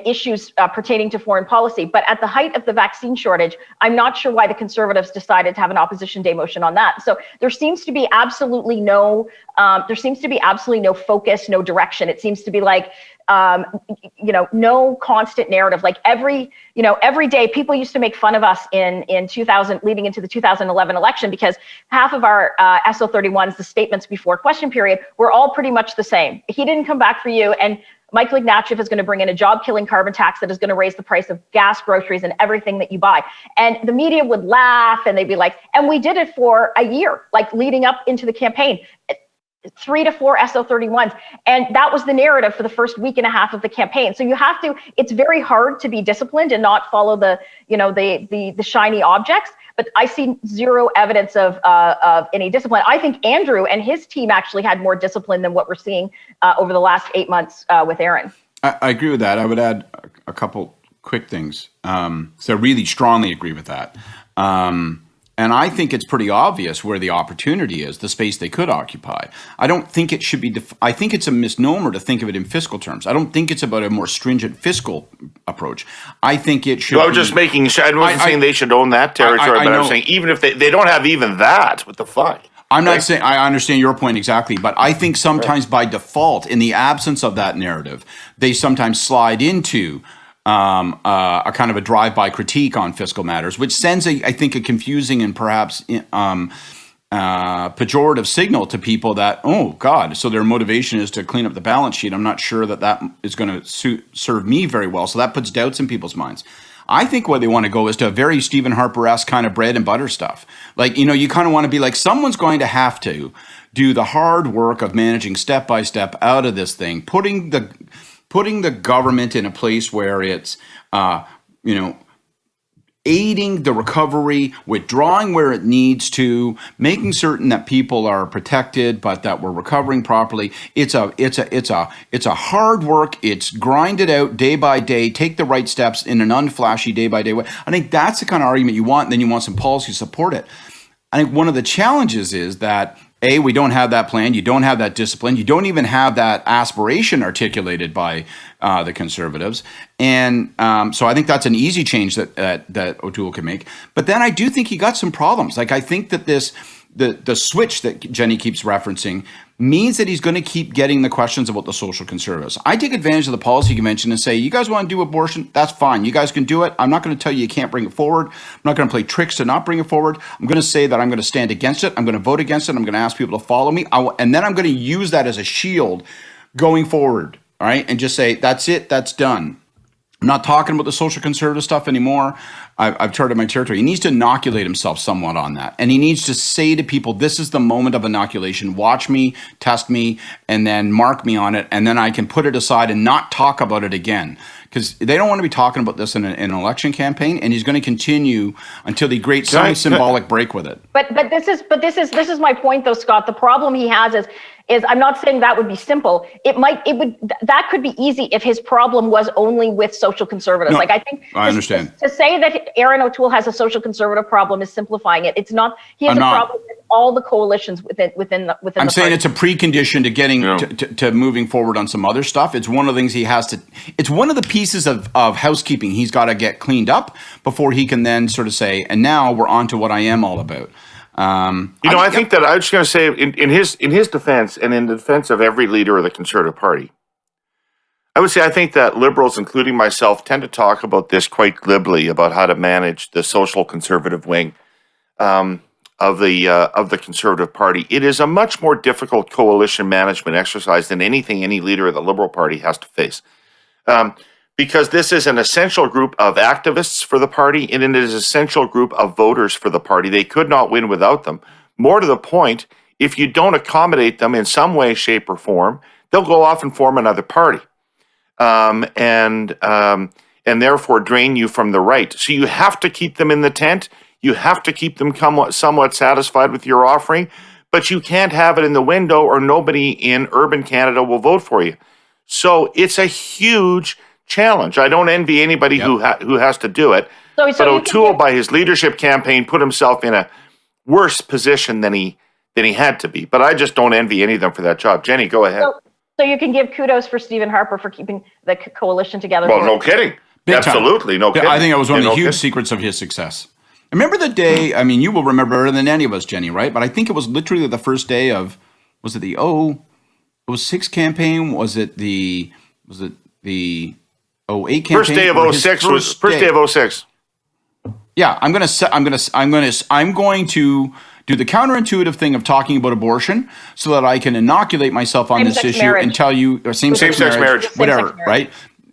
issues pertaining to foreign policy. But at the height of the vaccine shortage, I'm not sure why the Conservatives decided to have an opposition day motion on that. So there seems to be absolutely no focus, no direction. It seems to be like, no constant narrative. Like every day, people used to make fun of us in 2000, leading into the 2011 election, because half of our SO31s, the statements before question period, were all pretty much the same. He didn't come back for you, and Michael Ignatieff is going to bring in a job-killing carbon tax that is going to raise the price of gas, groceries, and everything that you buy. And the media would laugh, and they'd be like, and we did it for a year, like leading up into the campaign. 3 to 4 SO31s. And that was the narrative for the first week and a half of the campaign. So it's very hard to be disciplined and not follow the shiny objects. But I see zero evidence of any discipline. I think Andrew and his team actually had more discipline than what we're seeing over the last 8 months with Erin. I agree with that. I would add a couple quick things. So I really strongly agree with that. And I think it's pretty obvious where the opportunity is, the space they could occupy. I don't think it should be, I think it's a misnomer to think of it in fiscal terms. I don't think it's about a more stringent fiscal approach. I think it should I was just making sure, I wasn't saying they should own that territory, but I'm saying even if they don't have even that, what the fuck? I'm not saying, I understand your point exactly, but I think sometimes by default, in the absence of that narrative, they sometimes slide into a kind of a drive-by critique on fiscal matters, which sends, I think, a confusing and perhaps pejorative signal to people that, oh, God, so their motivation is to clean up the balance sheet. I'm not sure that is going to serve me very well. So that puts doubts in people's minds. I think where they want to go is to a very Stephen Harper-esque kind of bread and butter stuff. Like, you kind of want to be like, someone's going to have to do the hard work of managing step by step out of this thing, putting the government in a place where it's, aiding the recovery, withdrawing where it needs to, making certain that people are protected, but that we're recovering properly. It's a hard work. It's grind it out day by day, take the right steps in an unflashy day by day way. I think that's the kind of argument you want. And then you want some policy to support it. I think one of the challenges is that, A, we don't have that plan. You don't have that discipline. You don't even have that aspiration articulated by the Conservatives. And so I think that's an easy change that O'Toole can make. But then I do think he got some problems. Like, I think that the switch that Jenni keeps referencing means that he's going to keep getting the questions about the social conservatives. I take advantage of the policy convention and say, you guys want to do abortion? That's fine. You guys can do it. I'm not going to tell you can't bring it forward. I'm not going to play tricks to not bring it forward. I'm going to say that I'm going to stand against it. I'm going to vote against it. I'm going to ask people to follow me. And then I'm going to use that as a shield going forward. All right. And just say, that's it. That's done. I'm not talking about the social conservative stuff anymore. I've charted my territory. He needs to inoculate himself somewhat on that. And he needs to say to people, this is the moment of inoculation. Watch me, test me, and then mark me on it. And then I can put it aside and not talk about it again. Because they don't want to be talking about this in an election campaign. And he's going to continue until he creates some symbolic break with it. But this is my point, though, Scott. The problem he has is I'm not saying that would be simple. That could be easy if his problem was only with social conservatives. No, like I think I understand. To say that Erin O'Toole has a social conservative problem is simplifying it. It's not. He has problem with all the coalitions within the I'm saying party. it's a precondition to getting to moving forward on some other stuff. It's one of the things he has to. It's one of the pieces of housekeeping he's got to get cleaned up before he can then sort of say, and now we're on to what I am all about. I think that I was just going to say in his defense and in the defense of every leader of the Conservative Party, I would say I think that Liberals, including myself, tend to talk about this quite glibly about how to manage the social conservative wing of the Conservative Party. It is a much more difficult coalition management exercise than anything any leader of the Liberal Party has to face. Because this is an essential group of activists for the party, and it is an essential group of voters for the party. They could not win without them. More to the point, if you don't accommodate them in some way, shape, or form, they'll go off and form another party, and therefore drain you from the right. So you have to keep them in the tent. You have to keep them somewhat satisfied with your offering, but you can't have it in the window, or nobody in urban Canada will vote for you. So it's a huge challenge. I don't envy anybody who has to do it. But O'Toole, by his leadership campaign, put himself in a worse position than he had to be. But I just don't envy any of them for that job. Jenni, go ahead. So you can give kudos for Stephen Harper for keeping the coalition together. Well, no kidding. Absolutely, no kidding. I think it was one of the huge secrets of his success. Remember the day, I mean, you will remember better than any of us, Jenni, right? But I think it was literally the first day of, was it the 06 campaign? Was it the 08 campaign? First day of 06 was first day of 06. Yeah, I'm going to do the counterintuitive thing of talking about abortion so that I can inoculate myself on this issue and tell you same-sex marriage, whatever, right?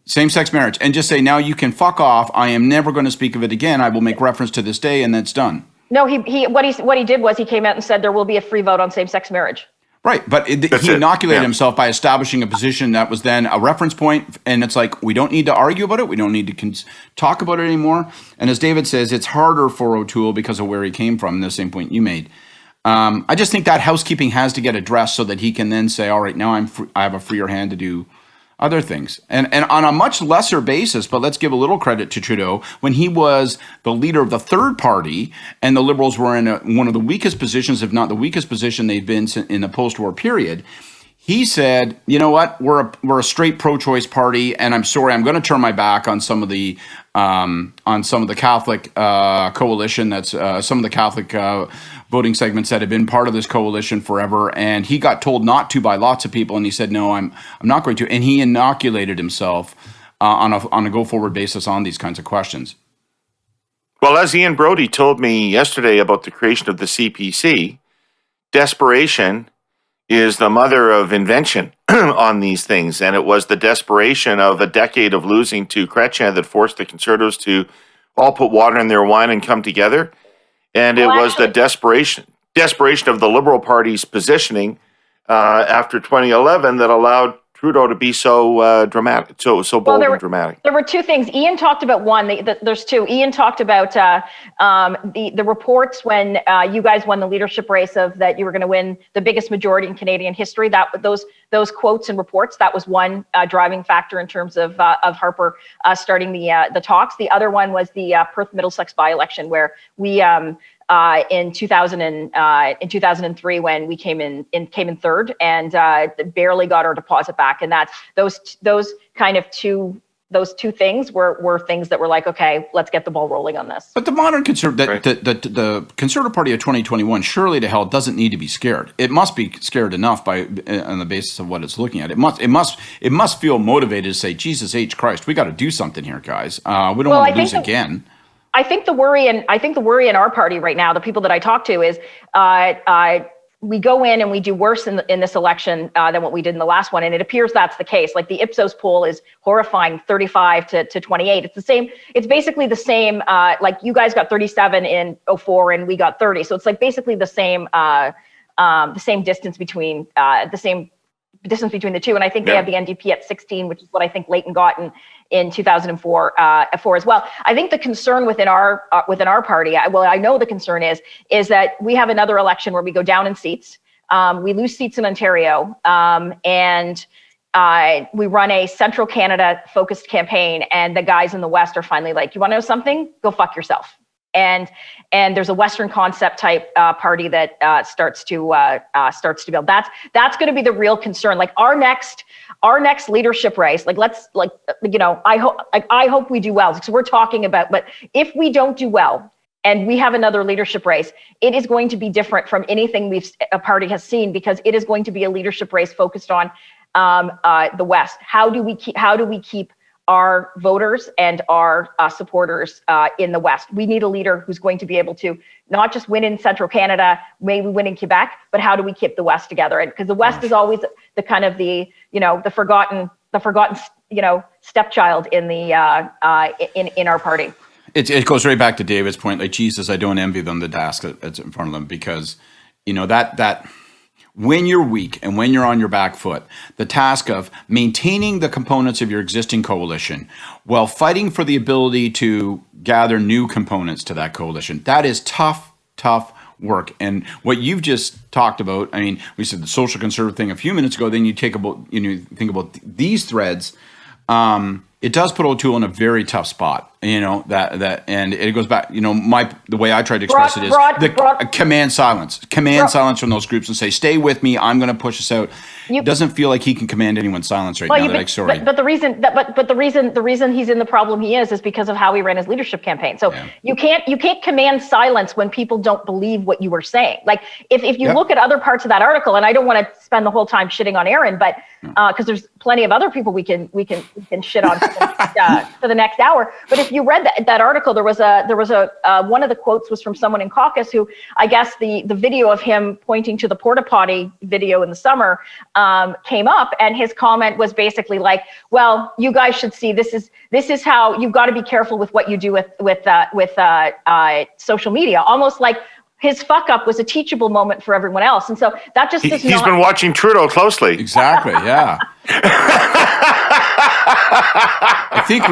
Same-sex marriage, and just say, now you can fuck off. I am never going to speak of it again. I will make reference to this day, and that's done. No, what he did was he came out and said there will be a free vote on same-sex marriage. Right, but he inoculated himself by establishing a position that was then a reference point, and it's like, we don't need to argue about it. We don't need to talk about it anymore. And as David says, it's harder for O'Toole because of where he came from, the same point you made. I just think that housekeeping has to get addressed so that he can then say, all right, now I have a freer hand to do other things. And on a much lesser basis, but let's give a little credit to Trudeau, when he was the leader of the third party and the Liberals were in one of the weakest positions, if not the weakest position they've been in the post-war period, he said, you know what, we're a straight pro-choice party, and I'm sorry, I'm going to turn my back on some of the Catholic coalition, that's some of the Catholic voting segments that have been part of this coalition forever. And he got told not to by lots of people, and he said, no, I'm not going to. And he inoculated himself on a go-forward basis on these kinds of questions. Well, as Ian Brodie told me yesterday about the creation of the CPC, desperation is the mother of invention on these things. And it was the desperation of a decade of losing to Chrétien that forced the Conservatives to all put water in their wine and come together. And it was the desperation of the Liberal Party's positioning after 2011 that allowed Trudeau to be so dramatic, so bold and dramatic. There were two things. Ian talked about one. There's two. Ian talked about the reports when you guys won the leadership race of that you were going to win the biggest majority in Canadian history. That those quotes and reports, that was one driving factor in terms of Harper starting the talks. The other one was the Perth Middlesex by-election, where we in 2003 when we came in third and barely got our deposit back, and that's those kind of two those two things were things that were like, okay, let's get the ball rolling on this. But the modern the Conservative Party of 2021, surely to hell, doesn't need to be scared. It must be scared enough on the basis of what it's looking at. It must feel motivated to say, Jesus H Christ, we got to do something here, guys. We don't want to lose again. I think the worry in our party right now, the people that I talk to, is we go in and we do worse in this election than what we did in the last one. And it appears that's the case. Like the Ipsos poll is horrifying, 35 to 28. It's the same. It's basically the same. Like you guys got 37 in 04 and we got 30. So it's like basically the same distance between the two. And I think they have the NDP at 16, which is what I think Leighton got in 2004 as well. I think the concern within our party, I know the concern is that we have another election where we go down in seats. We lose seats in Ontario, and we run a Central Canada focused campaign, and the guys in the West are finally like, you want to know something? Go fuck yourself. And there's a Western concept type party that starts to build. That's going to be the real concern. Like our next leadership race. I hope we do well, because we're talking about. But if we don't do well, and we have another leadership race, it is going to be different from anything a party has seen, because it is going to be a leadership race focused on the West. How do we keep our voters and our supporters in the West? We need a leader who's going to be able to not just win in Central Canada, maybe win in Quebec, but how do we keep the West together? And because the West is always the kind of the forgotten stepchild in our party. It goes right back to David's point. Like, Jesus, I don't envy them the task that's in front of them, because that. When you're weak and when you're on your back foot, the task of maintaining the components of your existing coalition while fighting for the ability to gather new components to that coalition, that is tough work. And what you've just talked about, I mean, we said the social conservative thing a few minutes ago, then you think about these threads. It does put O'Toole in a very tough spot, that, and it goes back, the way I tried to express it is command silence from those groups and say, stay with me, I'm going to push us out. It doesn't feel like he can command anyone's silence right now. But the reason he's in the problem he is because of how he ran his leadership campaign. So you can't command silence when people don't believe what you were saying. Like if you look at other parts of that article, and I don't want to spend the whole time shitting on Erin, but because there's plenty of other people we can shit on for the next hour. But if you read that article, there was a one of the quotes was from someone in caucus who, I guess the video of him pointing to the porta potty video in the summer came up, and his comment was basically like, well, you guys should see this is how you've got to be careful with what you do with social media. Almost like his fuck up was a teachable moment for everyone else. And so that just does not. He's been watching Trudeau closely. Exactly. Yeah. I think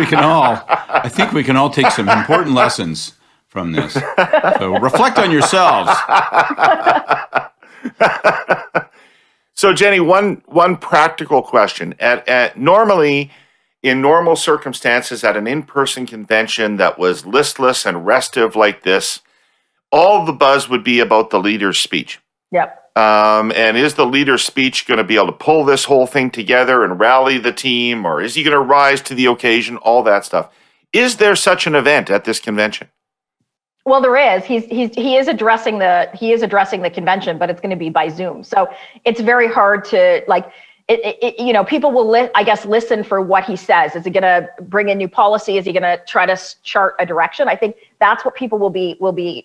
we can all take some important lessons from this. So reflect on yourselves. So Jenni, one practical question. Normally, in normal circumstances, at an in-person convention that was listless and restive like this, all the buzz would be about the leader's speech. Yep. And is the leader's speech going to be able to pull this whole thing together and rally the team, or is he going to rise to the occasion? All that stuff. Is there such an event at this convention? Well, there is. He is addressing the convention, but it's going to be by Zoom. So it's very hard to people will listen for what he says. Is he going to bring in new policy? Is he going to try to chart a direction? I think that's what people will be looking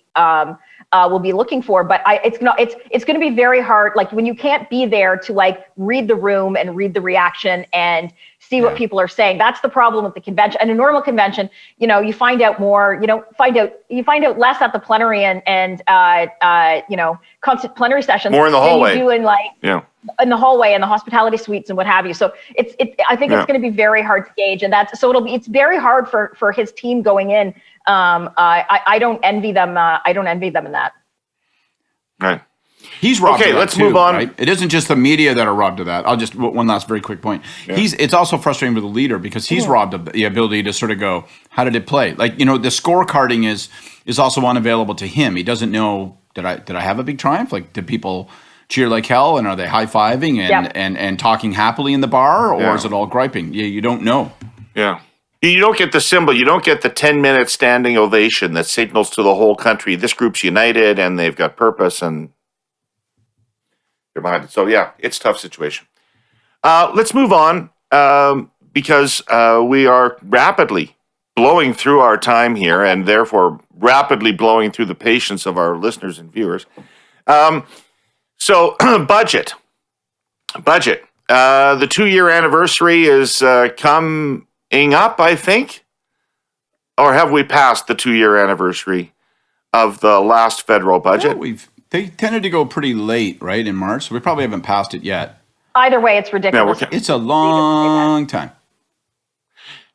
for. But it's going to be very hard. Like when you can't be there to read the room and read the reaction and see what people are saying. That's the problem with the convention. And a normal convention, you find out more. You find out less at the plenary and constant plenary sessions. More in the hallway. Than you do in the hallway and the hospitality suites and what have you. So I think it's going to be very hard to gauge, and it's very hard for his team going in. I don't envy them. I don't envy them in that. Right. He's robbed. Okay, of that let's too, move on. Right? It isn't just the media that are robbed of that. I'll just one last very quick point. Yeah. It's also frustrating for the leader because he's robbed of the ability to sort of go, how did it play? The scorecarding is also unavailable to him. He doesn't know, did I have a big triumph? Did people cheer like hell, and are they high-fiving and talking happily in the bar, or is it all griping? You don't know. Yeah. You don't get the symbol. You don't get the 10-minute standing ovation that signals to the whole country this group's united and they've got purpose and they're behind it. So yeah, it's a tough situation. Let's move on because we are rapidly blowing through our time here and therefore rapidly blowing through the patience of our listeners and viewers. So budget. The 2-year anniversary is coming up, I think. Or have we passed the 2-year anniversary of the last federal budget? Well, they tended to go pretty late, right, in March, so we probably haven't passed it yet. Either way, it's ridiculous. Yeah, It's a long time.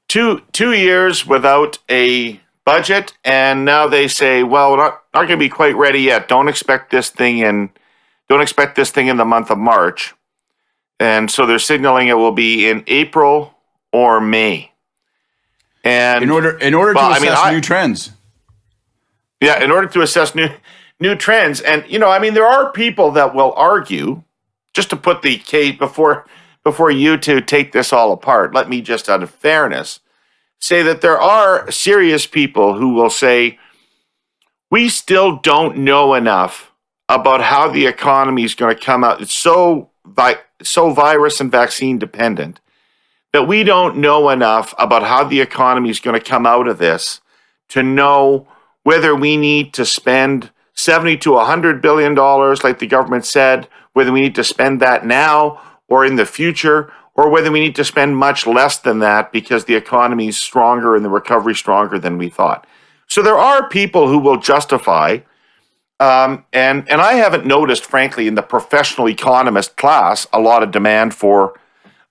2 years without a budget, and now they say, well, we're not going to be quite ready yet. Don't expect this thing in the month of March. And so they're signaling it will be in April or May. And In order to assess new trends. Yeah, in order to assess new trends. And there are people that will argue, just to put the case before you two take this all apart, let me just, out of fairness, say that there are serious people who will say, we still don't know enough about how the economy is going to come out. It's so virus and vaccine dependent that we don't know enough about how the economy is going to come out of this to know whether we need to spend $70 to $100 billion like the government said, whether we need to spend that now or in the future, or whether we need to spend much less than that because the economy is stronger and the recovery stronger than we thought. So there are people who will justify, and I haven't noticed, frankly, in the professional economist class, a lot of demand for,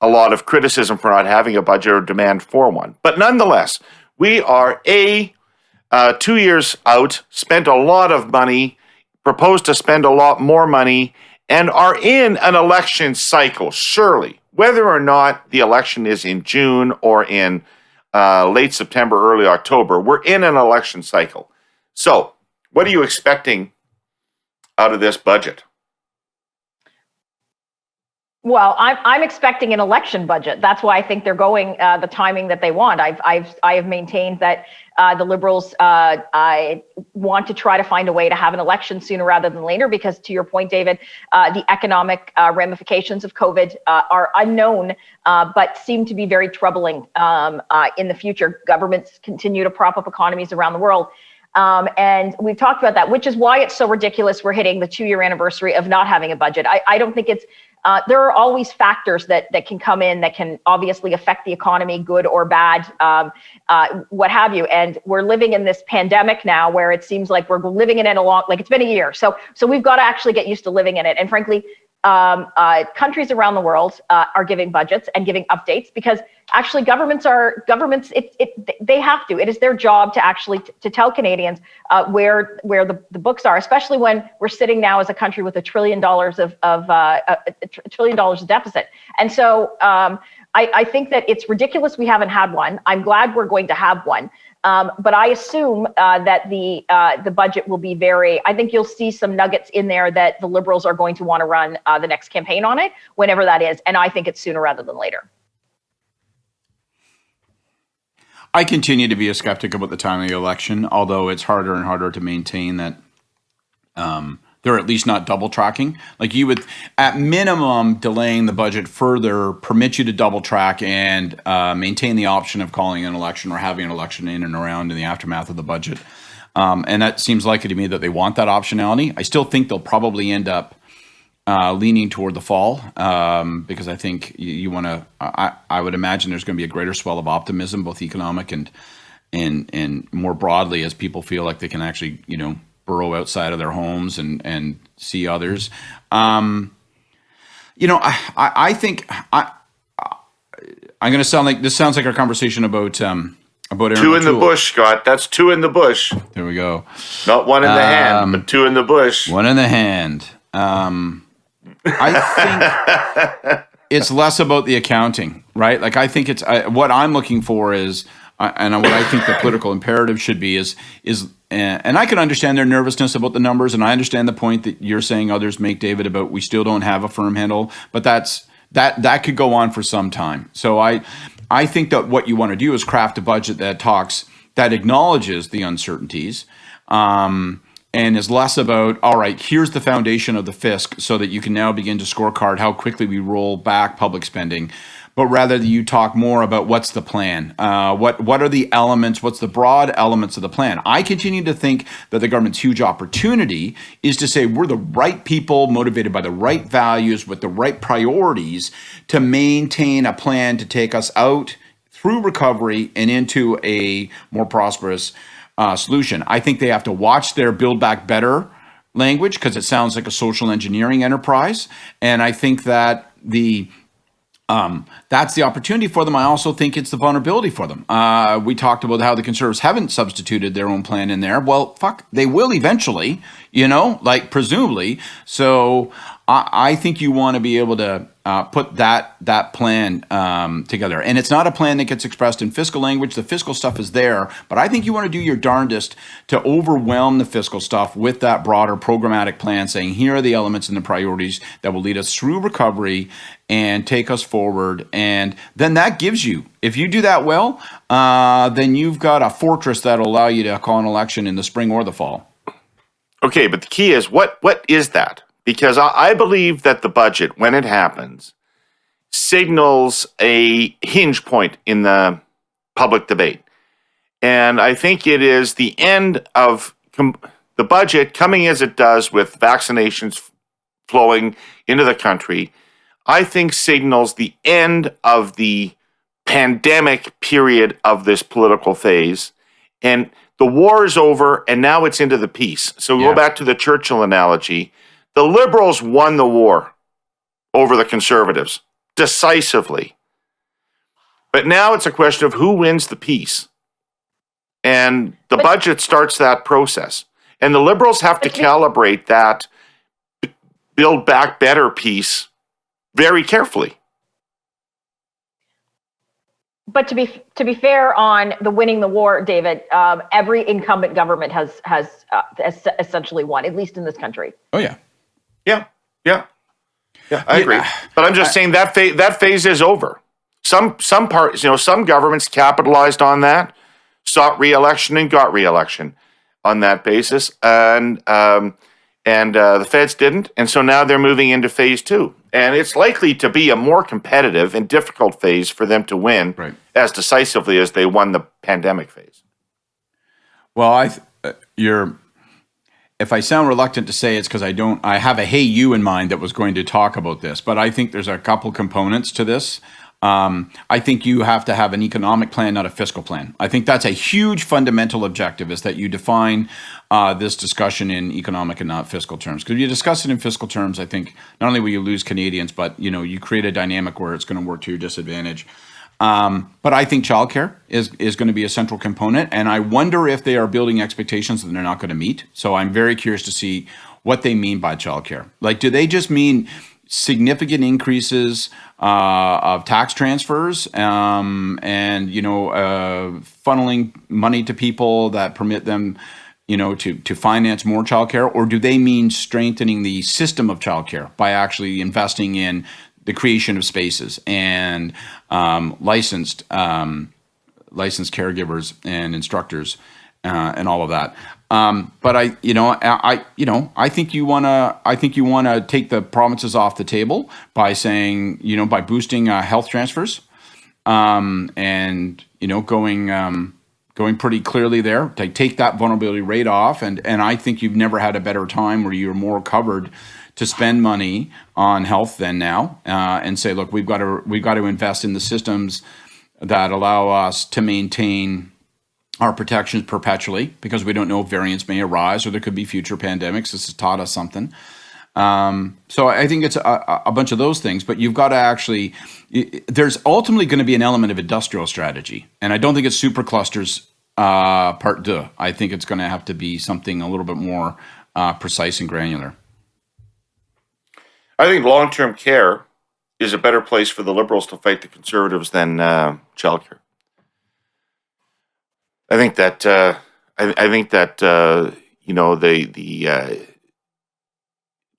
a lot of criticism for not having a budget or demand for one. But nonetheless, we are 2 years out, spent a lot of money, proposed to spend a lot more money, and are in an election cycle, surely. Whether or not the election is in June or in late September, early October, we're in an election cycle. So, what are you expecting out of this budget? Well, I'm expecting an election budget. That's why I think they're going the timing that they want. I have maintained that the Liberals I want to try to find a way to have an election sooner rather than later, because to your point, David, the economic ramifications of COVID are unknown, but seem to be very troubling in the future. Governments continue to prop up economies around the world. And we've talked about that, which is why it's so ridiculous we're hitting the 2-year anniversary of not having a budget. I don't think it's, there are always factors that can come in that can obviously affect the economy, good or bad, what have you. And we're living in this pandemic now where it seems like we're living in it like it's been a year. So we've got to actually get used to living in it. And frankly, countries around the world are giving budgets and giving updates because actually governments they have to. It is their job to actually to tell Canadians where the books are, especially when we're sitting now as a country with $1 trillion $1 trillion of deficit. And so I think that it's ridiculous we haven't had one. I'm glad we're going to have one. But I assume that the budget will be I think you'll see some nuggets in there that the Liberals are going to want to run the next campaign on it, whenever that is. And I think it's sooner rather than later. I continue to be a skeptic about the time of the election, although it's harder and harder to maintain that they're at least not double tracking. Like you would, at minimum, delaying the budget further permit you to double track and maintain the option of calling an election or having an election in and around in the aftermath of the budget. And that seems likely to me that they want that optionality. I still think they'll probably end up leaning toward the fall because I think you want to. I would imagine there's going to be a greater swell of optimism, both economic and more broadly, as people feel like they can actually, burrow outside of their homes and see others. I think I'm going to sound like this sounds like our conversation about Erin Two in the O'Toole. bush, Scott. That's 2 in the bush. There we go. Not 1 in the hand, but 2 in the bush. 1 in the hand. I think it's less about the accounting, right? Like I think it's what I'm looking for is, and what I think the political imperative should be is, and I can understand their nervousness about the numbers, and I understand the point that you're saying others make, David, about we still don't have a firm handle, but that could go on for some time. So I think that what you want to do is craft a budget that acknowledges the uncertainties, and is less about, all right, here's the foundation of the fisc so that you can now begin to scorecard how quickly we roll back public spending, but rather you talk more about what's the plan, what are the elements, what's the broad elements of the plan. I continue to think that the government's huge opportunity is to say we're the right people, motivated by the right values, with the right priorities to maintain a plan to take us out through recovery and into a more prosperous solution. I think they have to watch their Build Back Better language, because it sounds like a social engineering enterprise. And I think that that's the opportunity for them. I also think it's the vulnerability for them. We talked about how the Conservatives haven't substituted their own plan in there. Well, they will eventually, presumably. So I think you want to be able to put that plan together. And it's not a plan that gets expressed in fiscal language. The fiscal stuff is there, but I think you want to do your darndest to overwhelm the fiscal stuff with that broader programmatic plan, saying here are the elements and the priorities that will lead us through recovery and take us forward. And then that gives you, if you do that well, then you've got a fortress that'll allow you to call an election in the spring or the fall. Okay, but the key is what is that? Because I believe that the budget, when it happens, signals a hinge point in the public debate. And I think it is the end of the budget coming as it does, with vaccinations flowing into the country, I think signals the end of the pandemic period of this political phase. And the war is over, and now it's into the peace. So we go back to the Churchill analogy. The Liberals won the war over the Conservatives decisively. But now it's a question of who wins the peace. And the budget starts that process. And the Liberals have to calibrate that Build Back Better piece very carefully. But to be fair on the winning the war, David, every incumbent government has essentially won, at least in this country. Oh yeah. Yeah, I agree. But I'm just saying that phase is over. Some parts, some governments capitalized on that, sought re-election and got re-election on that basis, and the feds didn't, and so now they're moving into phase two, and it's likely to be a more competitive and difficult phase for them to win as decisively as they won the pandemic phase. Well, if I sound reluctant to say it's because I have a hey you in mind that was going to talk about this, but I think there's a couple components to this. I think you have to have an economic plan, not a fiscal plan. I think that's a huge fundamental objective, is that you define this discussion in economic and not fiscal terms. Because if you discuss it in fiscal terms, I think not only will you lose Canadians, but you create a dynamic where it's going to work to your disadvantage. But I think childcare is going to be a central component, and I wonder if they are building expectations that they're not going to meet. So I'm very curious to see what they mean by childcare. Like, do they just mean significant increases of tax transfers and funneling money to people that permit them to finance more childcare, or do they mean strengthening the system of childcare by actually investing in the creation of spaces and licensed caregivers and instructors and all of that? But I think you want to take the provinces off the table by saying, by boosting health transfers, and going pretty clearly there to take that vulnerability rate off. And I think you've never had a better time where you're more covered to spend money on health than now, and say, look, we've got to invest in the systems that allow us to maintain our protections perpetually, because we don't know if variants may arise or there could be future pandemics. This has taught us something. So I think it's a bunch of those things, but you've got to actually, there's ultimately going to be an element of industrial strategy. And I don't think it's superclusters part deux. I think it's going to have to be something a little bit more precise and granular. I think long-term care is a better place for the Liberals to fight the Conservatives than childcare. I think that the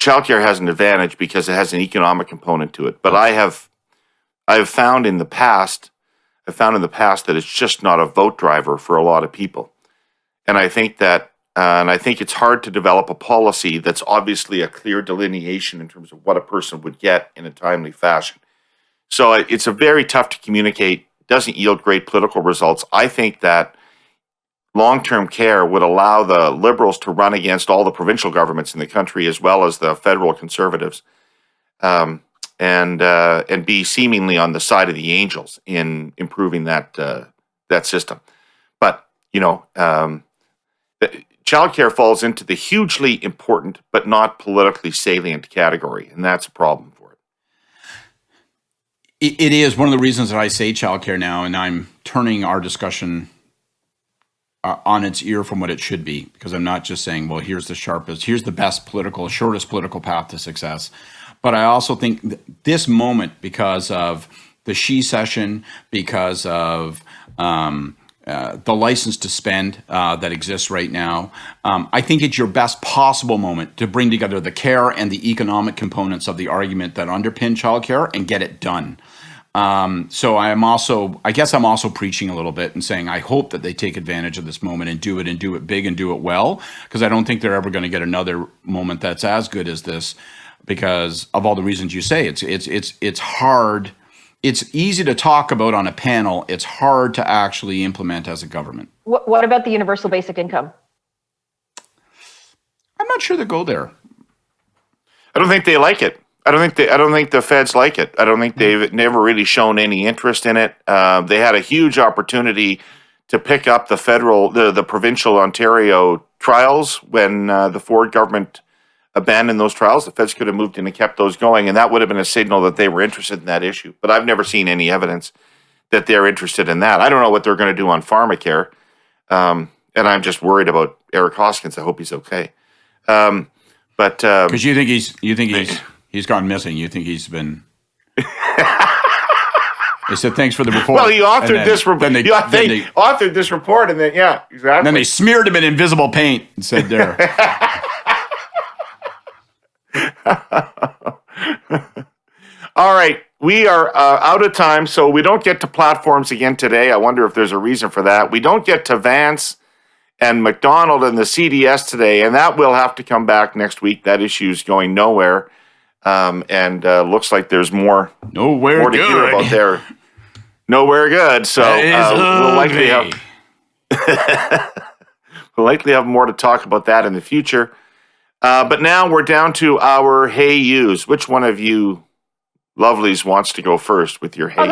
childcare has an advantage because it has an economic component to it. But I have found in the past have found in the past that it's just not a vote driver for a lot of people. And I think it's hard to develop a policy that's obviously a clear delineation in terms of what a person would get in a timely fashion. So it's a very tough to communicate, doesn't yield great political results. I think that long-term care would allow the Liberals to run against all the provincial governments in the country as well as the federal Conservatives, and be seemingly on the side of the angels in improving that system. But childcare falls into the hugely important but not politically salient category, and that's a problem for it. It is one of the reasons that I say childcare now, and I'm turning our discussion on its ear from what it should be, because I'm not just saying, well, here's the best shortest political path to success. But I also think this moment, because of the She session, because of the license to spend that exists right now, I think it's your best possible moment to bring together the care and the economic components of the argument that underpin childcare and get it done. So I guess I'm also preaching a little bit and saying I hope that they take advantage of this moment and do it big and do it well, because I don't think they're ever going to get another moment that's as good as this, because of all the reasons you say. It's hard. It's easy to talk about on a panel. It's hard to actually implement as a government. What about the universal basic income? I'm not sure they go there. I don't think they like it. I don't think the feds like it. I don't think they've never really shown any interest in it. They had a huge opportunity to pick up the provincial Ontario trials when the Ford government abandoned those trials. The feds could have moved in and kept those going, and that would have been a signal that they were interested in that issue. But I've never seen any evidence that they're interested in that. I don't know what they're going to do on pharmacare, and I'm just worried about Eric Hoskins. I hope he's okay. But because you think he's gone missing. You think he's been. They said thanks for the report. Well, he authored this report. They authored this report, and then exactly. And then they smeared him in invisible paint and said there. All right, we are out of time, so we don't get to platforms again today. I wonder if there's a reason for that. We don't get to Vance and McDonald and the CDS today, and that will have to come back next week. That issue is going nowhere, and looks like there's more to hear about there. Nowhere good. So we'll likely have more to talk about that in the future. But now we're down to our Hey Yous. Which one of you lovelies wants to go first with your Hey You?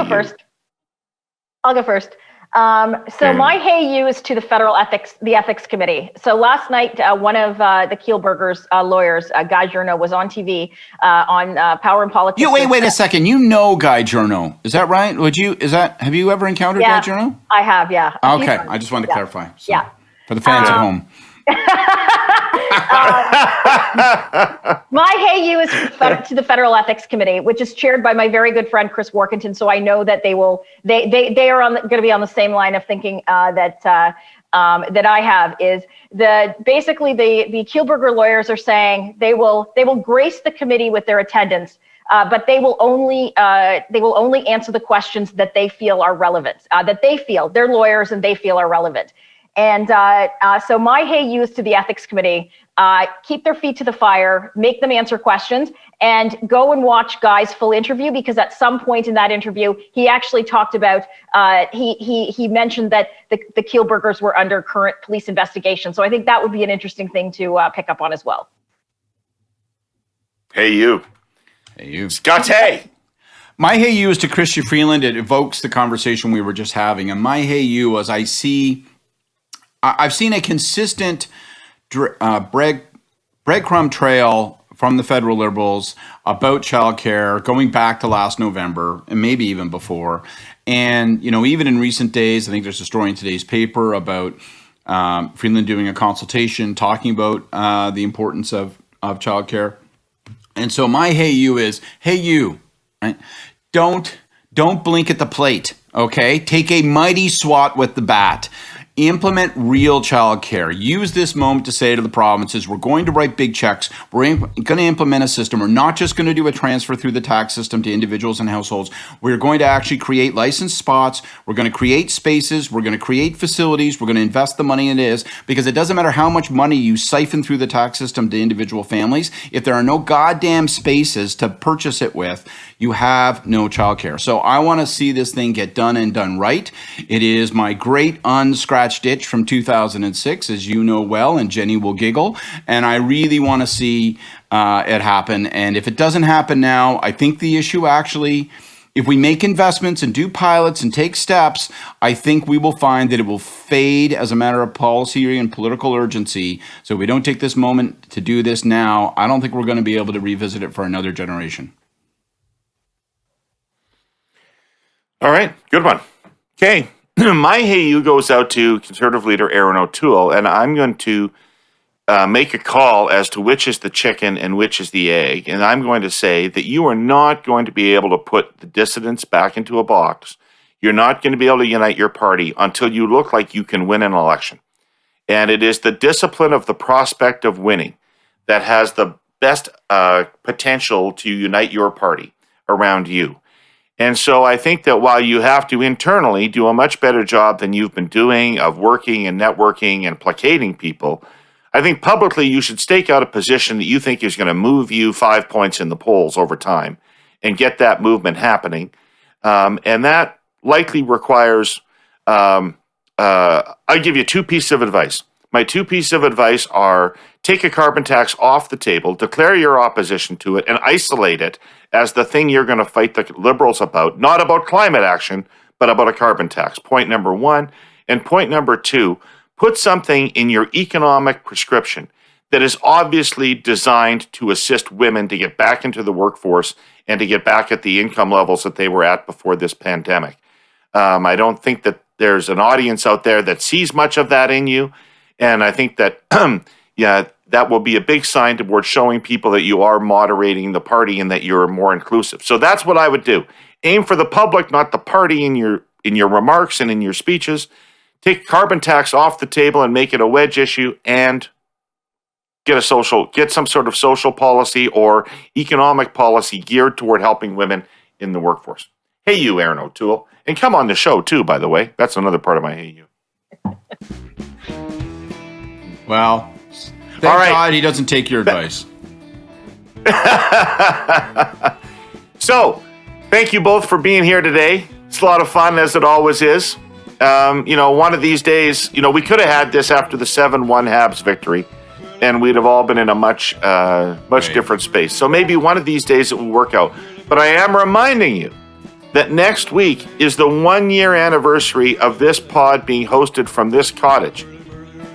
I'll go first. My Hey You is to the Ethics Committee. So last night, one of the Kielburger's lawyers, Guy Journo, was on TV on Power and Politics. Wait a second. You know Guy Journo, is that right? Have you ever encountered Guy Journo? I have, yeah. Okay, I just wanted to clarify. So, for the fans at home. My Hey You is to the Federal Ethics Committee, which is chaired by my very good friend Chris Workington. So I know that they are going to be on the same line of thinking that I have. Is basically the Kielburger lawyers are saying they will grace the committee with their attendance, but they will only answer the questions that they feel are relevant, that they feel they're lawyers and they feel are relevant. And so my Hey You is to the Ethics Committee. Keep their feet to the fire, make them answer questions, and go and watch Guy's full interview, because at some point in that interview, he actually talked about, he mentioned that the Kielburgers were under current police investigation. So I think that would be an interesting thing to pick up on as well. Hey you. Hey you. Scott, hey. My Hey You is to Chrystia Freeland. It evokes the conversation we were just having. And my Hey You, as I've seen a consistent breadcrumb trail from the federal Liberals about childcare going back to last November and maybe even before. And, even in recent days, I think there's a story in today's paper about Freeland doing a consultation talking about the importance of childcare. And so my Hey You is, hey you, right? Don't blink at the plate, okay? Take a mighty swat with the bat. implement real childcare. Use this moment to say to the provinces, we're going to write big checks. We're going to implement a system. We're not just going to do a transfer through the tax system to individuals and households. We're going to actually create licensed spots. We're going to create spaces. We're going to create facilities. We're going to invest the money in it, because it doesn't matter how much money you siphon through the tax system to individual families. If there are no goddamn spaces to purchase it with, you have no childcare. So I want to see this thing get done and done right. It is my great unscratched itch from 2006, as you know well, and Jenni will giggle. And I really want to see it happen. And if it doesn't happen now, I think the issue actually, if we make investments and do pilots and take steps, I think we will find that it will fade as a matter of policy and political urgency. So if we don't take this moment to do this now, I don't think we're going to be able to revisit it for another generation. All right, good one. Okay. My hey you goes out to Conservative leader Erin O'Toole, and I'm going to make a call as to which is the chicken and which is the egg. And I'm going to say that you are not going to be able to put the dissidents back into a box. You're not going to be able to unite your party until you look like you can win an election. And it is the discipline of the prospect of winning that has the best potential to unite your party around you. And so I think that while you have to internally do a much better job than you've been doing of working and networking and placating people, I think publicly you should stake out a position that you think is going to move you 5 points in the polls over time and get that movement happening. And that likely requires, I'll give you 2 pieces of advice. My 2 pieces of advice are take a carbon tax off the table, declare your opposition to it, and isolate it as the thing you're going to fight the Liberals about, not about climate action, but about a carbon tax. Point number 1. And point number 2, put something in your economic prescription that is obviously designed to assist women to get back into the workforce and to get back at the income levels that they were at before this pandemic. I don't think that there's an audience out there that sees much of that in you. And I think that, that will be a big sign towards showing people that you are moderating the party and that you're more inclusive. So that's what I would do. Aim for the public, not the party in your remarks and in your speeches. Take carbon tax off the table and make it a wedge issue, and get some sort of social policy or economic policy geared toward helping women in the workforce. Hey you, Erin O'Toole. And come on the show too, by the way. That's another part of my hey you. Well, thank God he doesn't take your advice. So, thank you both for being here today. It's a lot of fun, as it always is. One of these days, we could have had this after the 7-1 Habs victory, and we'd have all been in a much different space. So maybe one of these days it will work out. But I am reminding you that next week is the 1-year anniversary of this pod being hosted from this cottage.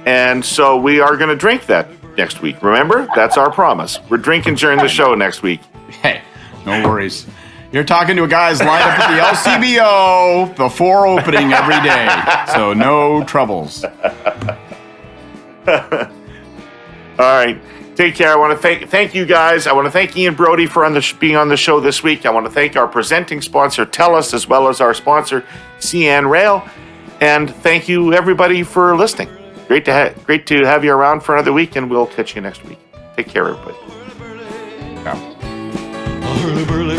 And so we are going to drink that next week. Remember? That's our promise. We're drinking during the show next week. Hey, no worries. You're talking to a guy's lined up at the LCBO before opening every day. So no troubles. All right. Take care. I want to thank you guys. I want to thank Ian Brodie for being on the show this week. I want to thank our presenting sponsor, TELUS, as well as our sponsor, CN Rail. And thank you, everybody, for listening. Great to have you around for another week, and we'll catch you next week. Take care, everybody. Herle Burly.